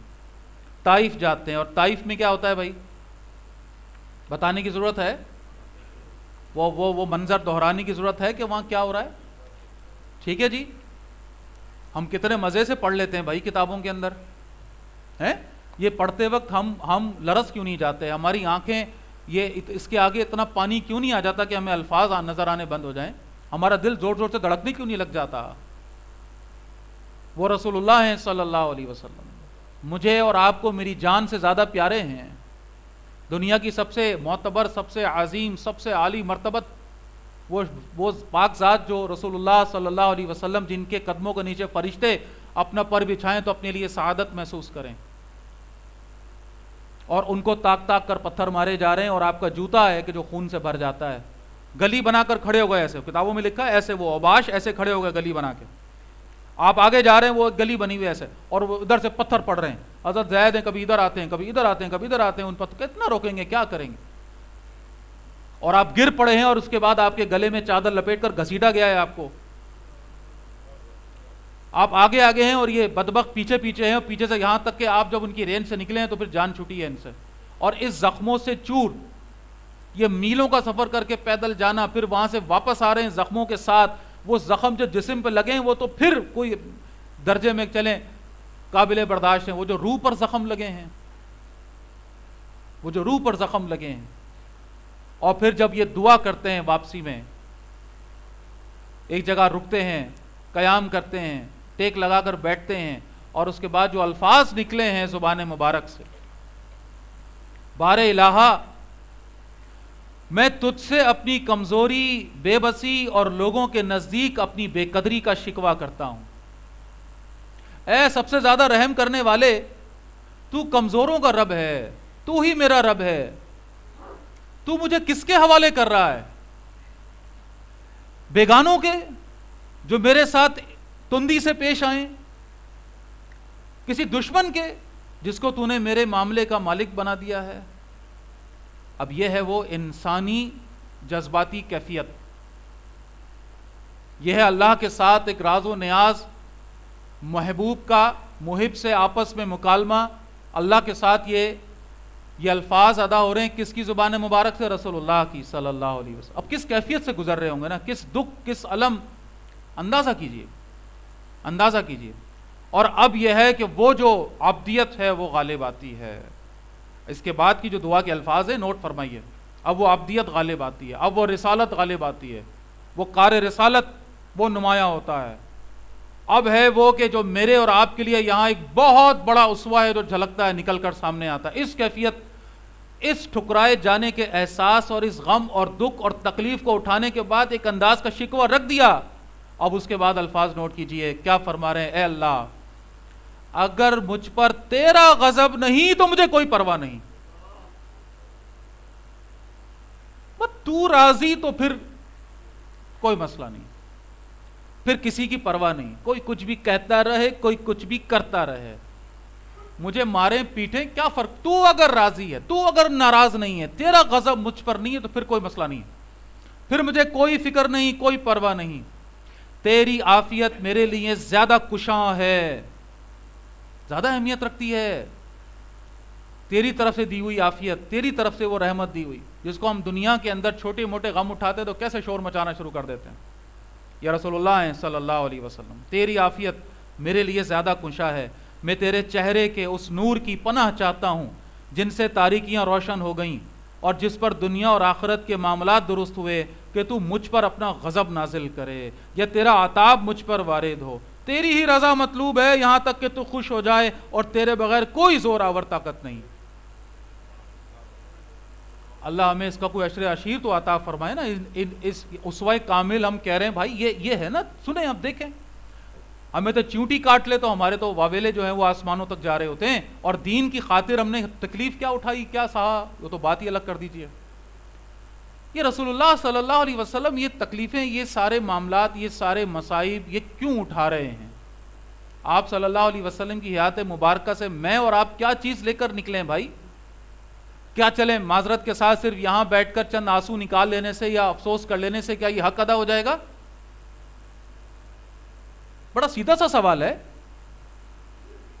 طائف جاتے ہیں. اور طائف میں کیا ہوتا ہے بھائی، بتانے کی ضرورت ہے؟ وہ منظر دہرانے کی ضرورت ہے کہ وہاں کیا ہو رہا ہے؟ ٹھیک ہے جی، ہم کتنے مزے سے پڑھ لیتے ہیں بھائی کتابوں کے اندر ہیں. یہ پڑھتے وقت ہم لرز کیوں نہیں جاتے؟ ہماری آنکھیں اس کے آگے اتنا پانی کیوں نہیں آ جاتا کہ ہمیں الفاظ نظر آنے بند ہو جائیں؟ ہمارا دل زور زور سے دھڑکنے کیوں نہیں لگ جاتا؟ وہ رسول اللہ ہیں صلی اللہ علیہ وسلم، مجھے اور آپ کو میری جان سے زیادہ پیارے ہیں. دنیا کی سب سے معتبر، سب سے عظیم، سب سے عالی مرتبت وہ پاک ذات جو رسول اللہ صلی اللہ علیہ وسلم، جن کے قدموں کے نیچے فرشتے اپنا پر بچھائیں تو اپنے لیے سعادت محسوس کریں، اور ان کو تاک تاک کر پتھر مارے جا رہے ہیں. اور آپ کا جوتا ہے کہ جو خون سے بھر جاتا ہے، گلی بنا کر کھڑے ہو گئے، ایسے کتابوں میں لکھا ہے، ایسے وہ اوباش ایسے کھڑے ہو گئے گلی بنا کے، آپ آگے جا رہے ہیں، وہ گلی بنی ہوئی ایسے، اور وہ ادھر سے پتھر پڑ رہے ہیں. حضرت زید ہیں، کبھی ادھر آتے ہیں، کبھی ادھر آتے ہیں، کبھی ادھر آتے ہیں، ان پتھر کتنا روکیں گے، کیا کریں گے؟ اور آپ گر پڑے ہیں، اور اس کے بعد آپ کے گلے میں چادر لپیٹ کر گھسیٹا گیا ہے آپ کو. آپ آگے آگے ہیں اور یہ بدبخت پیچھے پیچھے ہیں، اور پیچھے سے یہاں تک کہ آپ جب ان کی رینج سے نکلے ہیں تو پھر جان چھوٹی ہے ان سے. اور اس زخموں سے چور، یہ میلوں کا سفر کر کے پیدل جانا، پھر وہاں سے واپس آ رہے ہیں زخموں کے ساتھ. وہ زخم جو جسم پہ لگے ہیں وہ تو پھر کوئی درجے میں چلیں قابل برداشت ہیں، وہ جو روح پر زخم لگے ہیں، وہ جو روح پر زخم لگے ہیں. اور پھر جب یہ دعا کرتے ہیں واپسی میں، ایک جگہ رکتے ہیں، قیام کرتے ہیں، ٹیک لگا کر بیٹھتے ہیں، اور اس کے بعد جو الفاظ نکلے ہیں زبان مبارک سے، بار الہا میں تجھ سے اپنی کمزوری، بے بسی اور لوگوں کے نزدیک اپنی بے قدری کا شکوہ کرتا ہوں. اے سب سے زیادہ رحم کرنے والے، تو کمزوروں کا رب ہے، تو ہی میرا رب ہے. تو مجھے کس کے حوالے کر رہا ہے؟ بیگانوں کے جو میرے ساتھ تندی سے پیش آئیں، کسی دشمن کے جس کو تو نے میرے معاملے کا مالک بنا دیا ہے؟ اب یہ ہے وہ انسانی جذباتی کیفیت، یہ ہے اللہ کے ساتھ ایک راز و نیاز، محبوب کا محب سے آپس میں مکالمہ. اللہ کے ساتھ یہ الفاظ ادا ہو رہے ہیں کس کی زبان مبارک سے؟ رسول اللہ کی صلی اللہ علیہ وسلم. اب کس کیفیت سے گزر رہے ہوں گے نا، کس دکھ، کس علم، اندازہ کیجئے، اندازہ کیجئے. اور اب یہ ہے کہ وہ جو عبدیت ہے وہ غالب آتی ہے. اس کے بعد کی جو دعا کے الفاظ ہیں نوٹ فرمائیے. اب وہ عبدیت غالب آتی ہے، اب وہ رسالت غالب آتی ہے، وہ کار رسالت وہ نمایاں ہوتا ہے. اب ہے وہ کہ جو میرے اور آپ کے لیے یہاں ایک بہت بڑا اسوہ ہے جو جھلکتا ہے، نکل کر سامنے آتا ہے. اس کیفیت، اس ٹھکرائے جانے کے احساس اور اس غم اور دکھ اور تکلیف کو اٹھانے کے بعد ایک انداز کا شکوہ رکھ دیا. اب اس کے بعد الفاظ نوٹ کیجئے کیا فرما رہے ہیں. اے اللہ، اگر مجھ پر تیرا غضب نہیں تو مجھے کوئی پرواہ نہیں، تو راضی تو پھر کوئی مسئلہ نہیں، پھر کسی کی پرواہ نہیں. کوئی کچھ بھی کہتا رہے، کوئی کچھ بھی کرتا رہے، مجھے مارے پیٹیں کیا فرق. تو اگر راضی ہے، تو اگر ناراض نہیں ہے، تیرا غضب مجھ پر نہیں ہے تو پھر کوئی مسئلہ نہیں ہے، پھر مجھے کوئی فکر نہیں، کوئی پرواہ نہیں. تیری عافیت میرے لیے زیادہ کشاں ہے، زیادہ اہمیت رکھتی ہے. تیری طرف سے دی ہوئی عافیت، تیری طرف سے وہ رحمت دی ہوئی، جس کو ہم دنیا کے اندر چھوٹے موٹے غم اٹھاتے تو کیسے شور مچانا شروع کر دیتے ہیں. یا رسول اللہ ہیں صلی اللہ علیہ وسلم، تیری عافیت میرے لیے زیادہ کشا ہے. میں تیرے چہرے کے اس نور کی پناہ چاہتا ہوں جن سے تاریکیاں روشن ہو گئیں، اور جس پر دنیا اور آخرت کے معاملات درست ہوئے، کہ تو مجھ پر اپنا غضب نازل کرے یا تیرا عطاب مجھ پر وارد ہو. تیری ہی رضا مطلوب ہے، یہاں تک کہ تو خوش ہو جائے، اور تیرے بغیر کوئی زور آور طاقت نہیں. اللہ ہمیں اس کا کوئی عشر عشیر تو عطا فرمائے نا. اس اسوہ کامل ہم کہہ رہے ہیں بھائی یہ ہے نا. سنیں اب دیکھیں، ہمیں تو چیونٹی کاٹ لے تو ہمارے تو واویلے جو ہیں وہ آسمانوں تک جا رہے ہوتے ہیں، اور دین کی خاطر ہم نے تکلیف کیا اٹھائی، کیا سہا، وہ تو بات ہی الگ کر دیجیے. یہ رسول اللہ صلی اللہ علیہ وسلم یہ تکلیفیں، یہ سارے معاملات، یہ سارے مصائب یہ کیوں اٹھا رہے ہیں؟ آپ صلی اللہ علیہ وسلم کی حیات مبارکہ سے میں اور آپ کیا چیز لے کر نکلیں بھائی؟ کیا چلیں معذرت کے ساتھ صرف یہاں بیٹھ کر چند آنسو نکال لینے سے یا افسوس کر لینے سے کیا یہ حق ادا ہو جائے گا؟ بڑا سیدھا سا سوال ہے.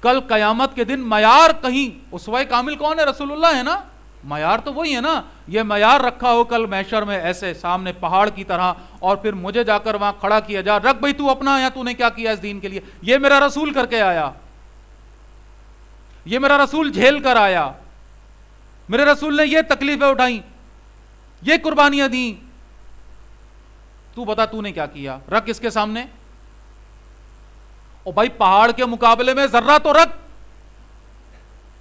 کل قیامت کے دن معیار کہیں اسوہ کامل کون ہے؟ رسول اللہ ہے نا. معیار تو وہی ہے نا. یہ معیار رکھا ہو کل محشر میں ایسے سامنے پہاڑ کی طرح، اور پھر مجھے جا کر وہاں کھڑا کیا جا، رکھ بھائی تو اپنا یا تو نے کیا کیا اس دین کے لیے؟ یہ میرا رسول کر کے آیا، یہ میرا رسول جھیل کر آیا، میرے رسول نے یہ تکلیفیں اٹھائیں، یہ قربانیاں دیں، تو بتا تو نے کیا کیا؟ رکھ اس کے سامنے. او بھائی پہاڑ کے مقابلے میں ذرہ تو رکھ،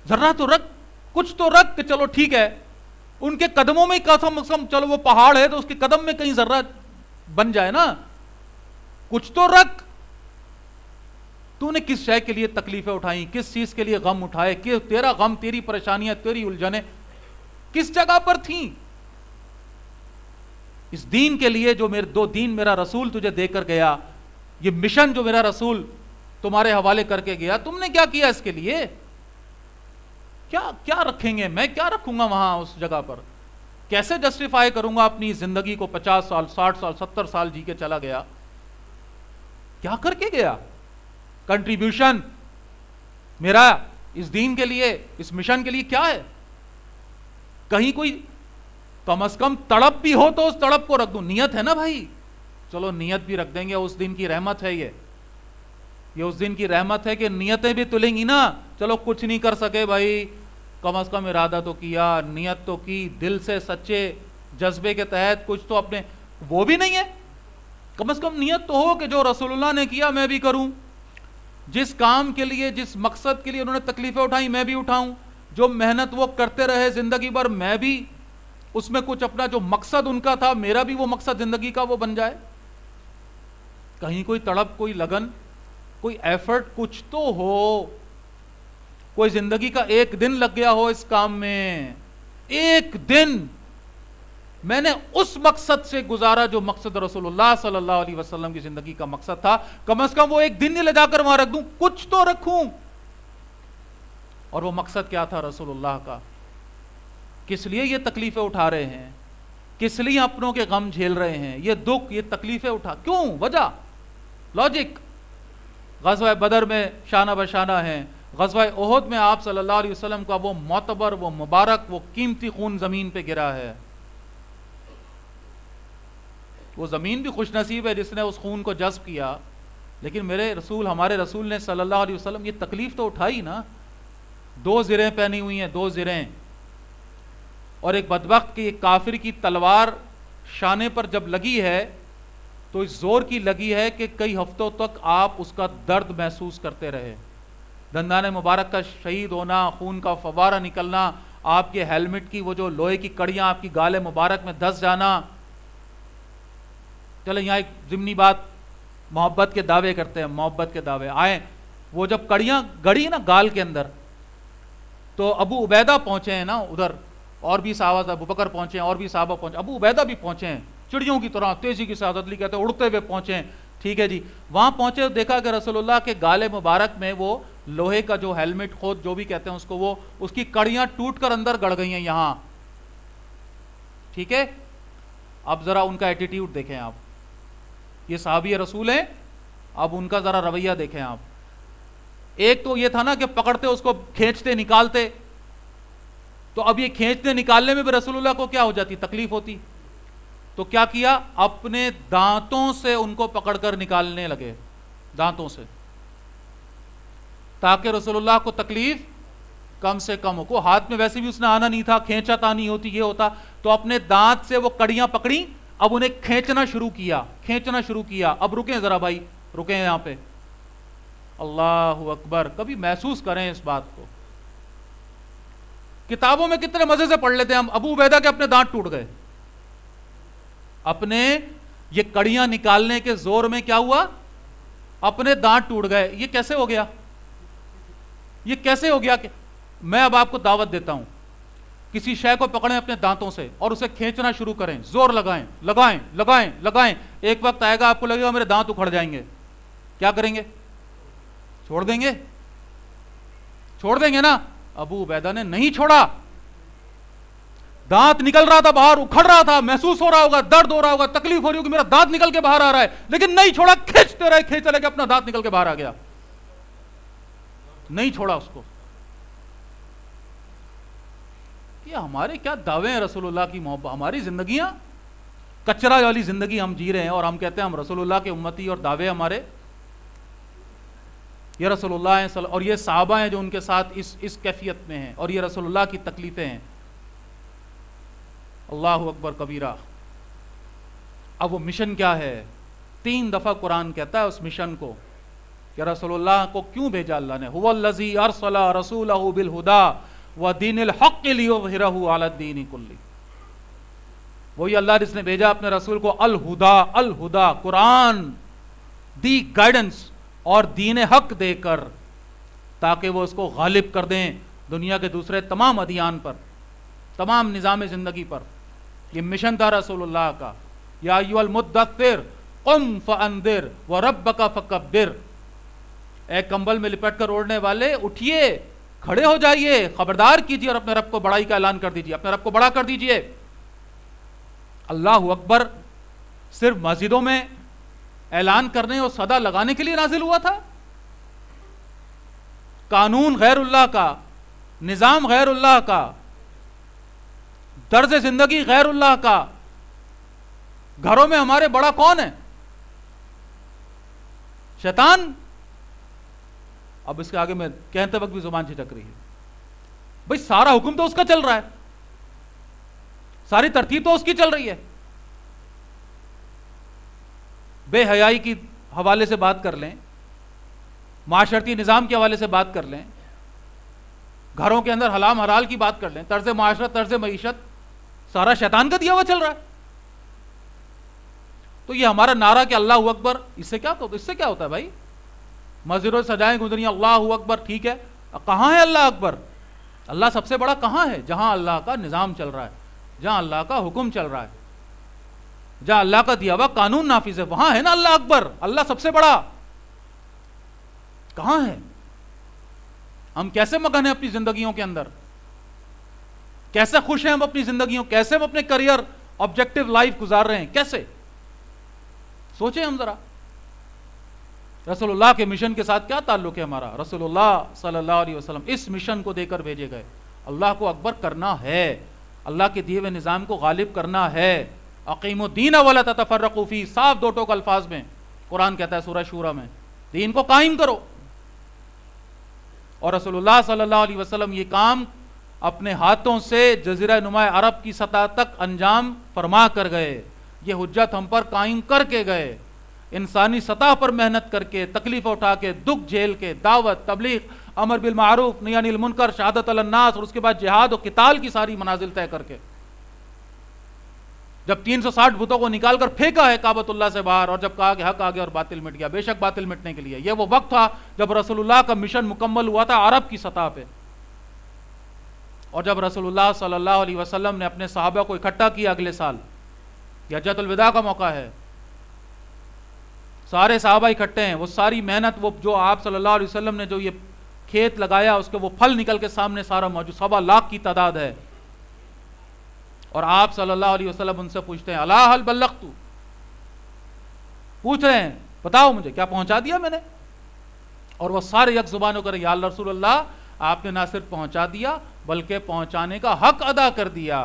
ذرہ تو رکھ، کچھ تو رکھ کہ چلو ٹھیک ہے ان کے قدموں میں قسم چلو وہ پہاڑ ہے تو اس کے قدم میں کہیں ذرہ بن جائے نا. کچھ تو رکھ. تو نے کس شے کے لیے تکلیفیں اٹھائیں، کس چیز کے لیے غم اٹھائے، کہ تیرا غم، تیری پریشانیاں، تیری الجھنیں کس جگہ پر تھیں؟ اس دین کے لیے جو دو دین میرا رسول تجھے دے کر گیا، یہ مشن جو میرا رسول تمہارے حوالے کر کے گیا، تم نے کیا کیا اس کے لیے؟ کیا رکھیں گے؟ میں کیا رکھوں گا وہاں اس جگہ پر؟ کیسے جسٹیفائی کروں گا اپنی زندگی کو؟ 50 سال 60 سال 70 سال جی کے چلا گیا، کیا کر کے گیا؟ کنٹریبیوشن میرا اس دین کے لیے، اس مشن کے لیے کیا ہے؟ کہیں کوئی کم از کم تڑپ بھی ہو تو اس تڑپ کو رکھ دوں. نیت ہے نا بھائی، چلو نیت بھی رکھ دیں گے، اس دن کی رحمت ہے. یہ اس دن کی رحمت ہے کہ نیتیں بھی تلیں گی نا. چلو کچھ نہیں کر سکے بھائی، کم از کم ارادہ تو کیا، نیت تو کی، دل سے سچے جذبے کے تحت کچھ تو اپنے، وہ بھی نہیں ہے. کم از کم نیت تو ہو کہ جو رسول اللہ نے کیا میں بھی کروں، جس کام کے لیے، جس مقصد کے لیے انہوں نے تکلیفیں اٹھائیں میں بھی اٹھاؤں، جو محنت وہ کرتے رہے زندگی بھر میں بھی اس میں کچھ اپنا جو مقصد ان کا تھا میرا بھی وہ مقصد زندگی کا وہ بن جائے. کہیں کوئی تڑپ، کوئی لگن، کوئی ایفرٹ کچھ تو ہو. کوئی زندگی کا ایک دن لگ گیا ہو اس کام میں، ایک دن میں نے اس مقصد سے گزارا جو مقصد رسول اللہ صلی اللہ علیہ وسلم کی زندگی کا مقصد تھا. کم از کم وہ ایک دن نہیں لے جا کر وہاں رکھ دوں، کچھ تو رکھوں. اور وہ مقصد کیا تھا رسول اللہ کا؟ کس لیے یہ تکلیفیں اٹھا رہے ہیں؟ کس لیے اپنوں کے غم جھیل رہے ہیں؟ یہ دکھ، یہ تکلیفیں اٹھا کیوں؟ وجہ، لاجک. غزوہ بدر میں شانہ بشانہ ہیں، غزوہ احد میں آپ صلی اللہ علیہ وسلم کا وہ معتبر، وہ مبارک، وہ قیمتی خون زمین پہ گرا ہے. وہ زمین بھی خوش نصیب ہے جس نے اس خون کو جذب کیا، لیکن میرے رسول، ہمارے رسول نے صلی اللہ علیہ وسلم یہ تکلیف تو اٹھائی نا. 2 زرہیں پہنی ہوئی ہیں، 2 زرہیں، اور ایک بدبخت کی، ایک کافر کی تلوار شانے پر جب لگی ہے تو اس زور کی لگی ہے کہ کئی ہفتوں تک آپ اس کا درد محسوس کرتے رہے. دندان مبارک کا شہید ہونا، خون کا فوارہ نکلنا، آپ کے ہیلمٹ کی وہ جو لوہے کی کڑیاں آپ کی گال مبارک میں دھس جانا. چلے یہاں ایک ضمنی بات، محبت کے دعوے کرتے ہیں، محبت کے دعوے آئیں. وہ جب کڑیاں گڑی نا گال کے اندر، تو ابو عبیدہ پہنچے ہیں نا ادھر، اور بھی صحابہ، ابو بکر پہنچے ہیں، اور بھی صحابہ پہنچے، ابو عبیدہ بھی پہنچے ہیں، چڑیوں کی طرح تیزی کی ساتھ، عدلی کہتے ہیں اڑتے ہوئے پہنچے ہیں. ٹھیک ہے جی، وہاں پہنچے دیکھا کہ رسول اللہ کے گالے مبارک میں وہ لوہے کا جو ہیلمٹ، خود جو بھی کہتے ہیں اس کو، وہ اس کی کڑیاں ٹوٹ کر اندر گڑ گئی ہیں یہاں. ٹھیک ہے، اب ذرا ان کا ایٹیٹیوڈ دیکھیں آپ. یہ صحابی رسول ہیں، اب ان کا ذرا رویہ دیکھیں آپ. ایک تو یہ تھا نا کہ پکڑتے اس کو، کھینچتے نکالتے، تو اب یہ کھینچنے نکالنے میں بھی رسول اللہ کو کیا ہو جاتی؟ تکلیف ہوتی. تو کیا کیا؟ اپنے دانتوں سے ان کو پکڑ کر نکالنے لگے، دانتوں سے، تاکہ رسول اللہ کو تکلیف کم سے کم ہو. کو ہاتھ میں ویسے بھی اس نے آنا نہیں تھا، کھینچا تانی ہوتی، یہ ہوتا. تو اپنے دانت سے وہ کڑیاں پکڑی، اب انہیں کھینچنا شروع کیا، کھینچنا شروع کیا. اب رکیں ذرا بھائی، رکیں یہاں پہ. اللہ اکبر. کبھی محسوس کریں اس بات کو. کتابوں میں کتنے مزے سے پڑھ لیتے ہیں ہم، ابو عبیدہ کے اپنے دانت ٹوٹ گئے. اپنے یہ کڑیاں نکالنے کے زور میں کیا ہوا؟ اپنے دانت ٹوٹ گئے. یہ کیسے ہو گیا؟ یہ کیسے ہو گیا؟ کہ میں اب آپ کو دعوت دیتا ہوں کسی شے کو پکڑیں اپنے دانتوں سے اور اسے کھینچنا شروع کریں، زور لگائیں لگائیں لگائیں لگائیں، ایک وقت آئے گا آپ کو لگے گا میرے دانت اکھڑ جائیں گے، کیا کریں گے؟ چھوڑ دیں گے؟ چھوڑ دیں گے نا؟ ابو عبیدہ نے نہیں چھوڑا، دانت نکل رہا تھا باہر، اکھڑ رہا تھا، محسوس ہو رہا ہوگا، درد ہو رہا ہوگا، تکلیف ہو رہی ہوگی، میرا دانت نکل کے باہر آ رہا ہے، لیکن نہیں چھوڑا، کھینچتے رہے، کھینچ لے کے اپنا دانت نکل کے باہر آ گیا، نہیں چھوڑا اس کو۔ یہ ہمارے کیا دعوے ہیں رسول اللہ کی محبت، ہماری زندگیاں کچرا والی زندگی ہم جی رہے ہیں، اور ہم کہتے ہیں ہم رسول اللہ کے امتی، اور دعوے ہمارے یہ رسول اللہ ہیں، اور یہ صحابہ ہیں جو ان کے ساتھ اس کیفیت میں ہیں، اور یہ رسول اللہ کی تکلیفیں ہیں۔ اللہ اکبر کبیرہ۔ اب وہ مشن کیا ہے؟ 3 دفعہ قرآن کہتا ہے اس مشن کو کہ رسول اللہ کو کیوں بھیجا اللہ نے، هو الذی ارسل رسولہ بالہدی ودین الحق لیظہرہ علی الدین کلہ۔ وہی اللہ جس نے بھیجا اپنے رسول کو الہدا قرآن دی گائیڈنس اور دین حق دے کر، تاکہ وہ اس کو غالب کر دیں دنیا کے دوسرے تمام ادیان پر، تمام نظام زندگی پر۔ یہ مشن تھا رسول اللہ کا۔ یا ایھا المدثر قم فانذر وربک فکبر، اے کمبل میں لپٹ کر اوڑھنے والے اٹھیے، کھڑے ہو جائیے، خبردار کیجیے اور اپنے رب کو بڑائی کا اعلان کر دیجیے، اپنے رب کو بڑا کر دیجیے۔ اللہ اکبر صرف مسجدوں میں اعلان کرنے اور صدا لگانے کے لیے نازل ہوا تھا؟ قانون غیر اللہ کا، نظام غیر اللہ کا، طرز زندگی غیر اللہ کا، گھروں میں ہمارے بڑا کون ہے؟ شیطان۔ اب اس کے آگے میں کہتے وقت بھی زبان چھٹک رہی ہے، بھئی سارا حکم تو اس کا چل رہا ہے، ساری ترتیب تو اس کی چل رہی ہے۔ بے حیائی کی حوالے سے بات کر لیں، معاشرتی نظام کے حوالے سے بات کر لیں، گھروں کے اندر حلال حلال کی بات کر لیں، طرز معاشرت، طرز معیشت، سارا شیطان کا دیا ہوا چل رہا ہے۔ تو یہ ہمارا نعرہ کہ اللہ اکبر، اس سے کیا ہوتا ہے بھائی؟ مسجدوں سجائیں گزری اللہ اکبر، ٹھیک ہے، کہاں ہے اللہ اکبر؟ اللہ سب سے بڑا کہاں ہے؟ جہاں اللہ کا نظام چل رہا ہے، جہاں اللہ کا حکم چل رہا ہے، جہاں اللہ کا دیا ہوا قانون نافذ ہے، وہاں ہے نا اللہ اکبر، اللہ سب سے بڑا۔ کہاں ہے؟ ہم کیسے مگن ہیں اپنی زندگیوں کے اندر؟ کیسے خوش ہیں ہم اپنی زندگیوں، کیسے ہم اپنے کریئر آبجیکٹو لائف گزار رہے ہیں؟ کیسے؟ سوچیں ہم ذرا، رسول اللہ کے مشن کے ساتھ کیا تعلق ہے ہمارا؟ رسول اللہ صلی اللہ علیہ وسلم اس مشن کو دے کر بھیجے گئے، اللہ کو اکبر کرنا ہے، اللہ کے دیے ہوئے نظام کو غالب کرنا ہے۔ اقیموا الدین ولا تتفرقوا فیہ، صاف 2 ٹوک الفاظ میں قرآن کہتا ہے سورہ شورى میں، دین کو قائم کرو۔ اور رسول اللہ صلی اللہ علیہ وسلم یہ کام اپنے ہاتھوں سے جزیرہ نما عرب کی سطح تک انجام فرما کر گئے، یہ حجت ہم پر قائم کر کے گئے، انسانی سطح پر محنت کر کے، تکلیف اٹھا کے، دکھ جھیل کے، دعوت، تبلیغ، امر بالمعروف نہی عن المنکر، شہادت علی الناس، اور اس کے بعد جہاد و قتال کی ساری منازل طے کر کے، جب 360 بتوں کو نکال کر پھینکا ہے کعبۃ اللہ سے باہر، اور جب کہا کہ حق آ گیا اور باطل مٹ گیا۔ بے شک باطل مٹنے کے لیے یہ وہ وقت تھا جب رسول اللہ کا مشن مکمل ہوا تھا عرب کی سطح پہ، اور جب رسول اللہ صلی اللہ علیہ وسلم نے اپنے صحابہ کو اکٹھا کیا اگلے سال، یہ حجۃ الوداع کا موقع ہے، سارے صحابہ اکٹھے ہیں، وہ ساری محنت، وہ جو آپ صلی اللہ علیہ وسلم نے جو یہ کھیت لگایا اس کے وہ پھل نکل کے سامنے سارا موجود، 1.25 لاکھ کی تعداد ہے، اور آپ صلی اللہ علیہ وسلم ان سے پوچھتے ہیں الا هل بلغت، پوچھ رہے ہیں بتاؤ مجھے کیا پہنچا دیا میں نے؟ اور وہ سارے یک زبان ہو کر یا اللہ رسول اللہ، آپ نے نہ صرف پہنچا دیا بلکہ پہنچانے کا حق ادا کر دیا۔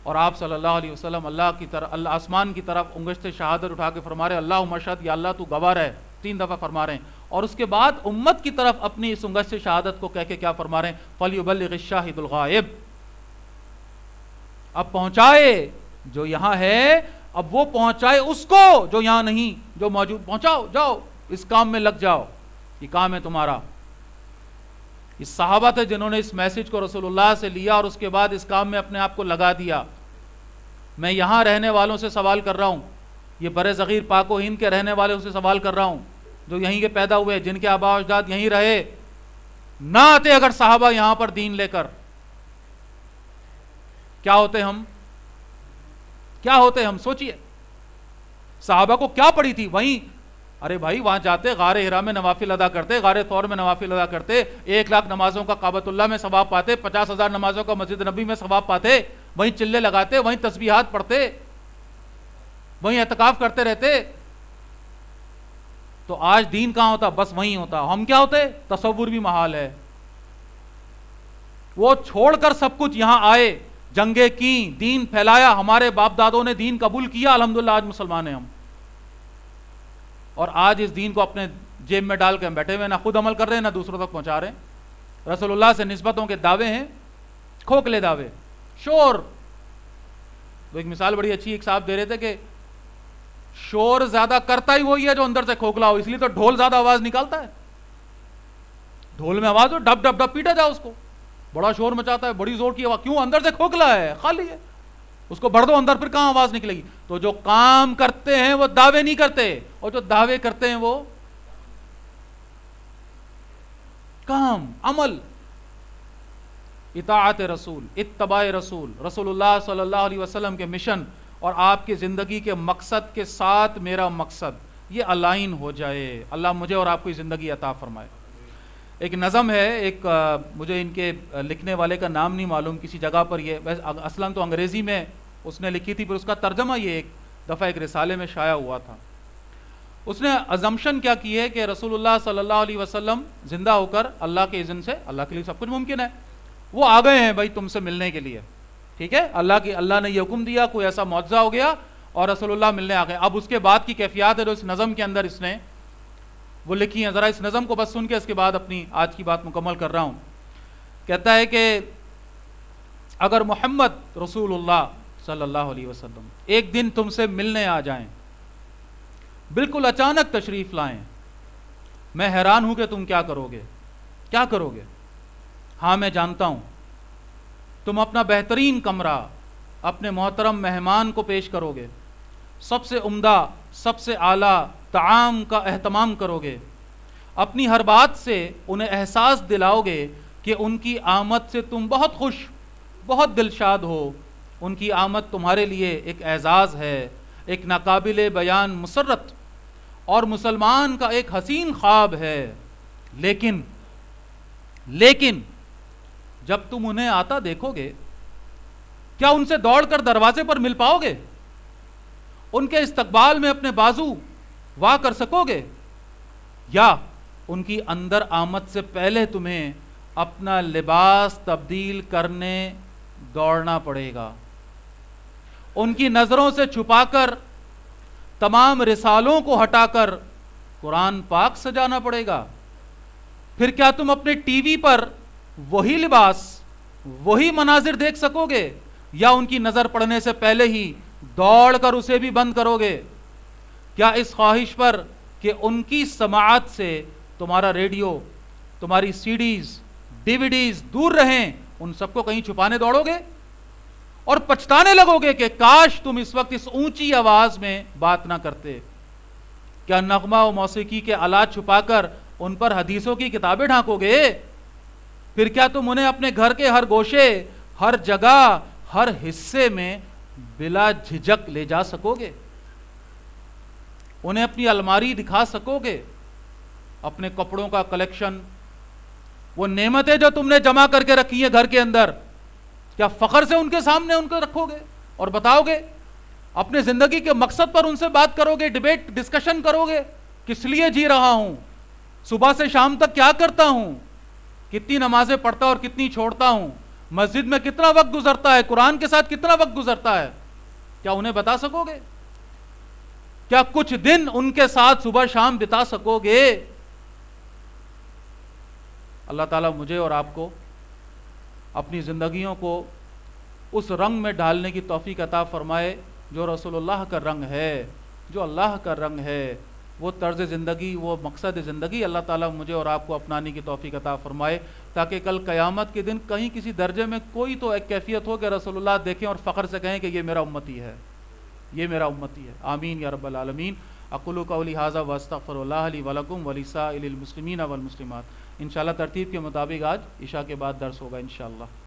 اور آپ صلی اللہ علیہ وسلم اللہ کی طرف، اللہ آسمان کی طرف انگشت شہادت اٹھا کے فرما رہے اللہم اشہد، یا اللہ تو گواہ ہے، 3 دفعہ فرما رہے ہیں، اور اس کے بعد امت کی طرف اپنی اس انگشت شہادت کو کہہ کے کیا فرما رہے ہیں؟ فلیبلغ الشاہد الغائب، اب پہنچائے جو یہاں ہے، اب وہ پہنچائے اس کو جو یہاں نہیں، جو موجود، پہنچاؤ، جاؤ اس کام میں لگ جاؤ، یہ کام ہے تمہارا۔ یہ صحابہ تھے جنہوں نے اس میسج کو رسول اللہ سے لیا اور اس کے بعد اس کام میں اپنے آپ کو لگا دیا۔ میں یہاں رہنے والوں سے سوال کر رہا ہوں، یہ بر صغیر پاک و ہند کے رہنے والوں سے سوال کر رہا ہوں، جو یہیں کے پیدا ہوئے، جن کے آباء و اجداد یہیں رہے، نہ آتے اگر صحابہ یہاں پر دین لے کر، کیا ہوتے ہم؟ کیا ہوتے ہم؟ سوچئے صحابہ کو کیا پڑی تھی وہیں. ارے بھائی وہاں جاتے، غار حرا میں نوافل ادا کرتے، غار ثور میں نوافل ادا کرتے، 1,00,000 نمازوں کا کعبۃ اللہ میں ثواب پاتے، 50,000 نمازوں کا مسجد نبی میں ثواب پاتے، وہیں چلے لگاتے، وہیں تسبیحات پڑھتے، وہیں اعتکاف کرتے رہتے. تو آج دین کہاں ہوتا؟ بس وہیں ہوتا. ہم کیا ہوتے؟ تصور بھی محال ہے. وہ چھوڑ کر سب کچھ یہاں آئے، جنگیں کی، دین پھیلایا، ہمارے باپ دادوں نے دین قبول کیا، الحمدللہ آج مسلمان ہیں ہم. اور آج اس دین کو اپنے جیب میں ڈال کے ہم بیٹھے ہوئے، نہ خود عمل کر رہے ہیں نہ دوسروں تک پہنچا رہے ہیں. رسول اللہ سے نسبتوں کے دعوے ہیں، کھوکھلے دعوے، شور. تو ایک مثال بڑی اچھی ایک صاحب دے رہے تھے کہ شور زیادہ کرتا ہی وہی ہے جو اندر سے کھوکھلا ہو، اس لیے تو ڈھول زیادہ آواز نکالتا ہے. ڈھول میں آواز ہو، ڈب ڈب ڈب پیٹا جائے اس کو، بڑا شور مچاتا ہے، بڑی زور کی آواز، کیوں؟ اندر سے کھوکھلا ہے، خالی ہے. اس کو بڑھ دو اندر، پھر کہاں آواز نکلے گی؟ تو جو کام کرتے ہیں وہ دعوے نہیں کرتے، اور جو دعوے کرتے ہیں وہ کام، عمل. اطاعت رسول، اتباع رسول، رسول اللہ صلی اللہ علیہ وسلم کے مشن اور آپ کی زندگی کے مقصد کے ساتھ میرا مقصد یہ الائن ہو جائے. اللہ مجھے اور آپ کو زندگی عطا فرمائے. ایک نظم ہے، ایک مجھے ان کے لکھنے والے کا نام نہیں معلوم، کسی جگہ پر یہ اصلاً تو انگریزی میں اس نے لکھی تھی، پھر اس کا ترجمہ یہ ایک دفعہ ایک رسالے میں شائع ہوا تھا. اس نے ازمپشن کیا کی ہے کہ رسول اللہ صلی اللہ علیہ وسلم زندہ ہو کر اللہ کے اذن سے، اللہ کے لیے سب کچھ ممکن ہے، وہ آ گئے ہیں بھائی تم سے ملنے کے لیے، ٹھیک ہے، اللہ نے یہ حکم دیا، کوئی ایسا معجزہ ہو گیا اور رسول اللہ ملنے آ گئے. اب اس کے بعد کی کیفیات ہے جو اس نظم کے اندر اس نے وہ لکھی ہیں. ذرا اس نظم کو بس سن کے اس کے بعد اپنی آج کی بات مکمل کر رہا ہوں. کہتا ہے کہ اگر محمد رسول اللہ صلی اللہ علیہ وسلم ایک دن تم سے ملنے آ جائیں، بالکل اچانک تشریف لائیں، میں حیران ہوں کہ تم کیا کرو گے. کیا کرو گے؟ ہاں میں جانتا ہوں، تم اپنا بہترین کمرہ اپنے محترم مہمان کو پیش کرو گے، سب سے عمدہ، سب سے اعلیٰ طعام کا اہتمام کرو گے، اپنی ہر بات سے انہیں احساس دلاؤ گے کہ ان کی آمد سے تم بہت خوش، بہت دلشاد ہو. ان کی آمد تمہارے لیے ایک اعزاز ہے، ایک ناقابل بیان مسرت اور مسلمان کا ایک حسین خواب ہے. لیکن جب تم انہیں آتا دیکھو گے، کیا ان سے دوڑ کر دروازے پر مل پاؤ گے؟ ان کے استقبال میں اپنے بازو وا کر سکو گے؟ یا ان کی اندر آمد سے پہلے تمہیں اپنا لباس تبدیل کرنے دوڑنا پڑے گا، ان کی نظروں سے چھپا کر تمام رسالوں کو ہٹا کر قرآن پاک سجانا پڑے گا؟ پھر کیا تم اپنے ٹی وی پر وہی لباس، وہی مناظر دیکھ سکو گے، یا ان کی نظر پڑنے سے پہلے ہی دوڑ کر اسے بھی بند کرو گے؟ کیا اس خواہش پر کہ ان کی سماعت سے تمہارا ریڈیو، تمہاری سی ڈیز، ڈی وی ڈیز دور رہیں، ان سب کو کہیں چھپانے دوڑو گے اور پچھتانے لگو گے کہ کاش تم اس وقت اس اونچی آواز میں بات نہ کرتے؟ کیا نغمہ و موسیقی کے آلات چھپا کر ان پر حدیثوں کی کتابیں ڈھانکو گے؟ پھر کیا تم انہیں اپنے گھر کے ہر گوشے، ہر جگہ، ہر حصے میں بلا جھجک لے جا سکو گے؟ انہیں اپنی الماری دکھا سکو گے، اپنے کپڑوں کا کلیکشن، وہ نعمتیں جو تم نے جمع کر کے رکھی ہیں گھر کے اندر، کیا فخر سے ان کے سامنے ان کو رکھو گے اور بتاؤ گے؟ اپنے زندگی کے مقصد پر ان سے بات کرو گے، ڈیبیٹ، ڈسکشن کرو گے، کس لیے جی رہا ہوں، صبح سے شام تک کیا کرتا ہوں، کتنی نمازیں پڑھتا اور کتنی چھوڑتا ہوں، مسجد میں کتنا وقت گزرتا ہے، قرآن کے ساتھ کتنا وقت گزرتا ہے، کیا انہیں بتا سکو گے؟ کیا کچھ دن ان کے ساتھ صبح شام بتا سکو گے؟ اللہ تعالیٰ مجھے اور آپ کو اپنی زندگیوں کو اس رنگ میں ڈالنے کی توفیق عطا فرمائے جو رسول اللہ کا رنگ ہے، جو اللہ کا رنگ ہے، وہ طرز زندگی، وہ مقصد زندگی اللہ تعالیٰ مجھے اور آپ کو اپنانے کی توفیق عطا فرمائے، تاکہ کل قیامت کے دن کہیں کسی درجے میں کوئی تو ایک کیفیت ہو کہ رسول اللہ دیکھیں اور فخر سے کہیں کہ یہ میرا امتی ہے، یہ میرا امتی ہے. آمین یا رب العالمین. اقول قولی ھذا واستغفر اللہ لی ولکم ولسائر المسلمین والمسلمات. انشاءاللہ ترتیب کے مطابق آج عشاء کے بعد درس ہوگا انشاءاللہ.